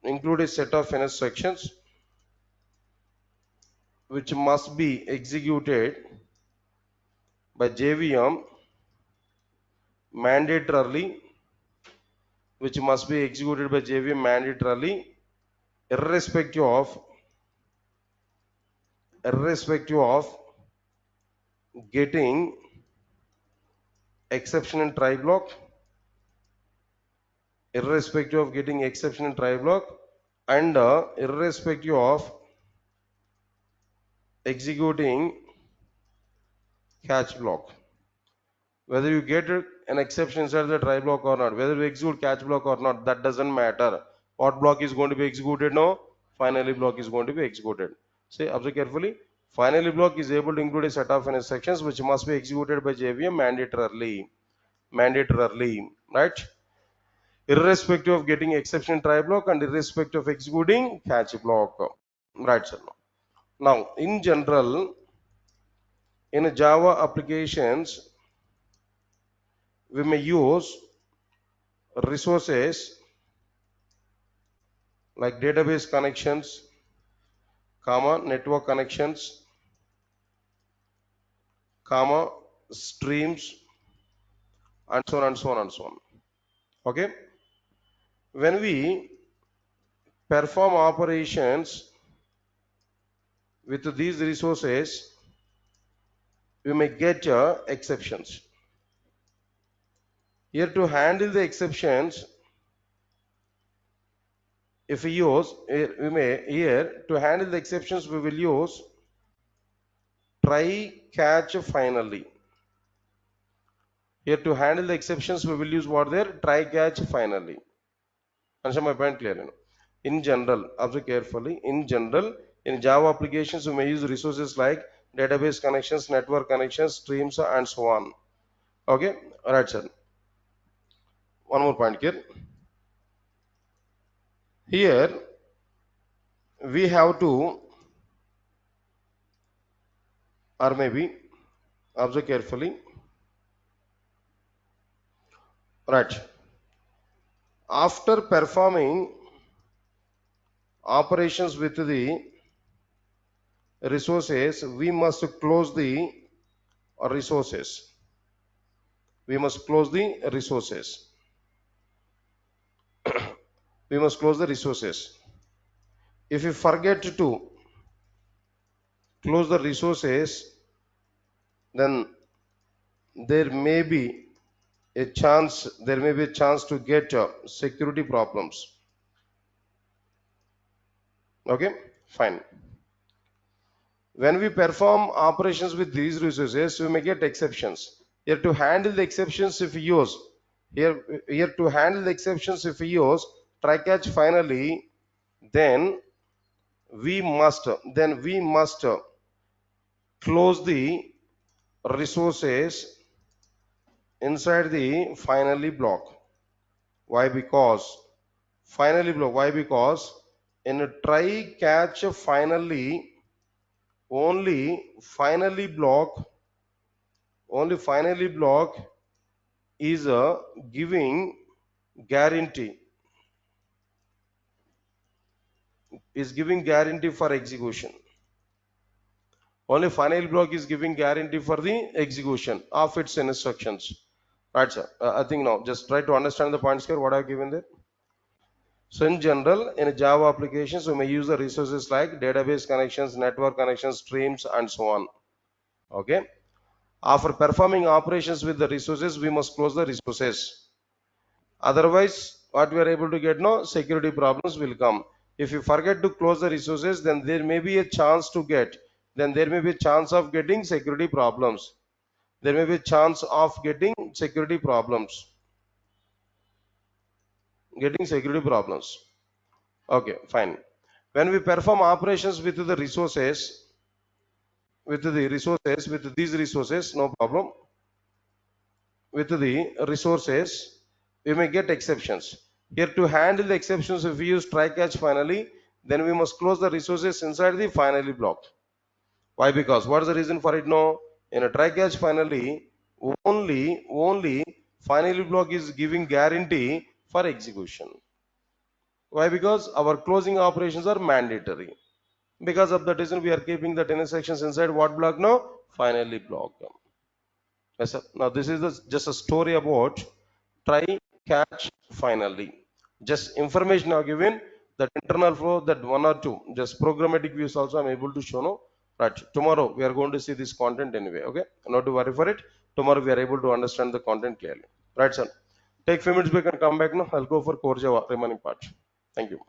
include a set of instructions which must be executed by JVM mandatorily, which must be executed by JVM mandatorily, irrespective of getting exception in try block, and irrespective of executing catch block. Whether you get an exception inside the try block or not, whether you execute catch block or not, that doesn't matter. What block is going to be executed now? Finally block is going to be executed. See, observe carefully. Finally block is able to include a set of instructions which must be executed by JVM mandatorily, right? Irrespective of getting exception try block and irrespective of executing catch block, right, sir? Now, in general, in Java applications, we may use resources like database connections, comma, network connections, comma, streams, and so on and so on and so on. Okay? When we perform operations with these resources, we may get exceptions. Here to handle the exceptions, if we use, we may here to handle the exceptions, we will use try catch finally. Here to handle the exceptions, we will use what there? Try catch finally. Understand my point clearly? In general, observe carefully. In general, in Java applications, we may use resources like database connections, network connections, streams, and so on. Okay, all right, sir. One more point here. Here we have to or maybe observe carefully. Right. After performing operations with the resources, we must close the resources. We must close the resources. We must close the resources. If you forget to close the resources, then there may be a chance to get security problems. Okay, fine. When we perform operations with these resources, we may get exceptions. Here to handle the exceptions if we use here to handle the exceptions if we use try catch finally, then we must close the resources inside the finally block. Why? Because in a try catch finally, only finally block only finally block is giving guarantee for execution. Only final block is giving guarantee for the execution of its instructions. Right, sir. I think now just try to understand the points here what I've given there. So in general, in Java applications, we may use the resources like database connections, network connections, streams, and so on. Okay. After performing operations with the resources, we must close the resources. Otherwise, what we are able to get, no security problems will come. If you forget to close the resources, then there may be a chance of getting security problems. There may be a chance of getting security problems. Okay, fine. When we perform operations with these resources, no problem. With the resources, we may get exceptions. Here to handle the exceptions, if we use try catch finally, then we must close the resources inside the finally block. Why? Because what is the reason for it? No, in a try catch finally, only finally block is giving guarantee for execution. Why? Because our closing operations are mandatory. Because of that reason, we are keeping the intersections inside what block now? Finally block. Yes, sir. Now this is just a story about try, catch, finally. Just information are given, that internal flow, that one or two, just programmatic views also I'm able to show now. Right. Tomorrow we are going to see this content anyway. Okay. Not to worry for it. Tomorrow we are able to understand the content clearly. Right, sir. Take few minutes break and come back now. I'll go for core Java remaining part. Thank you.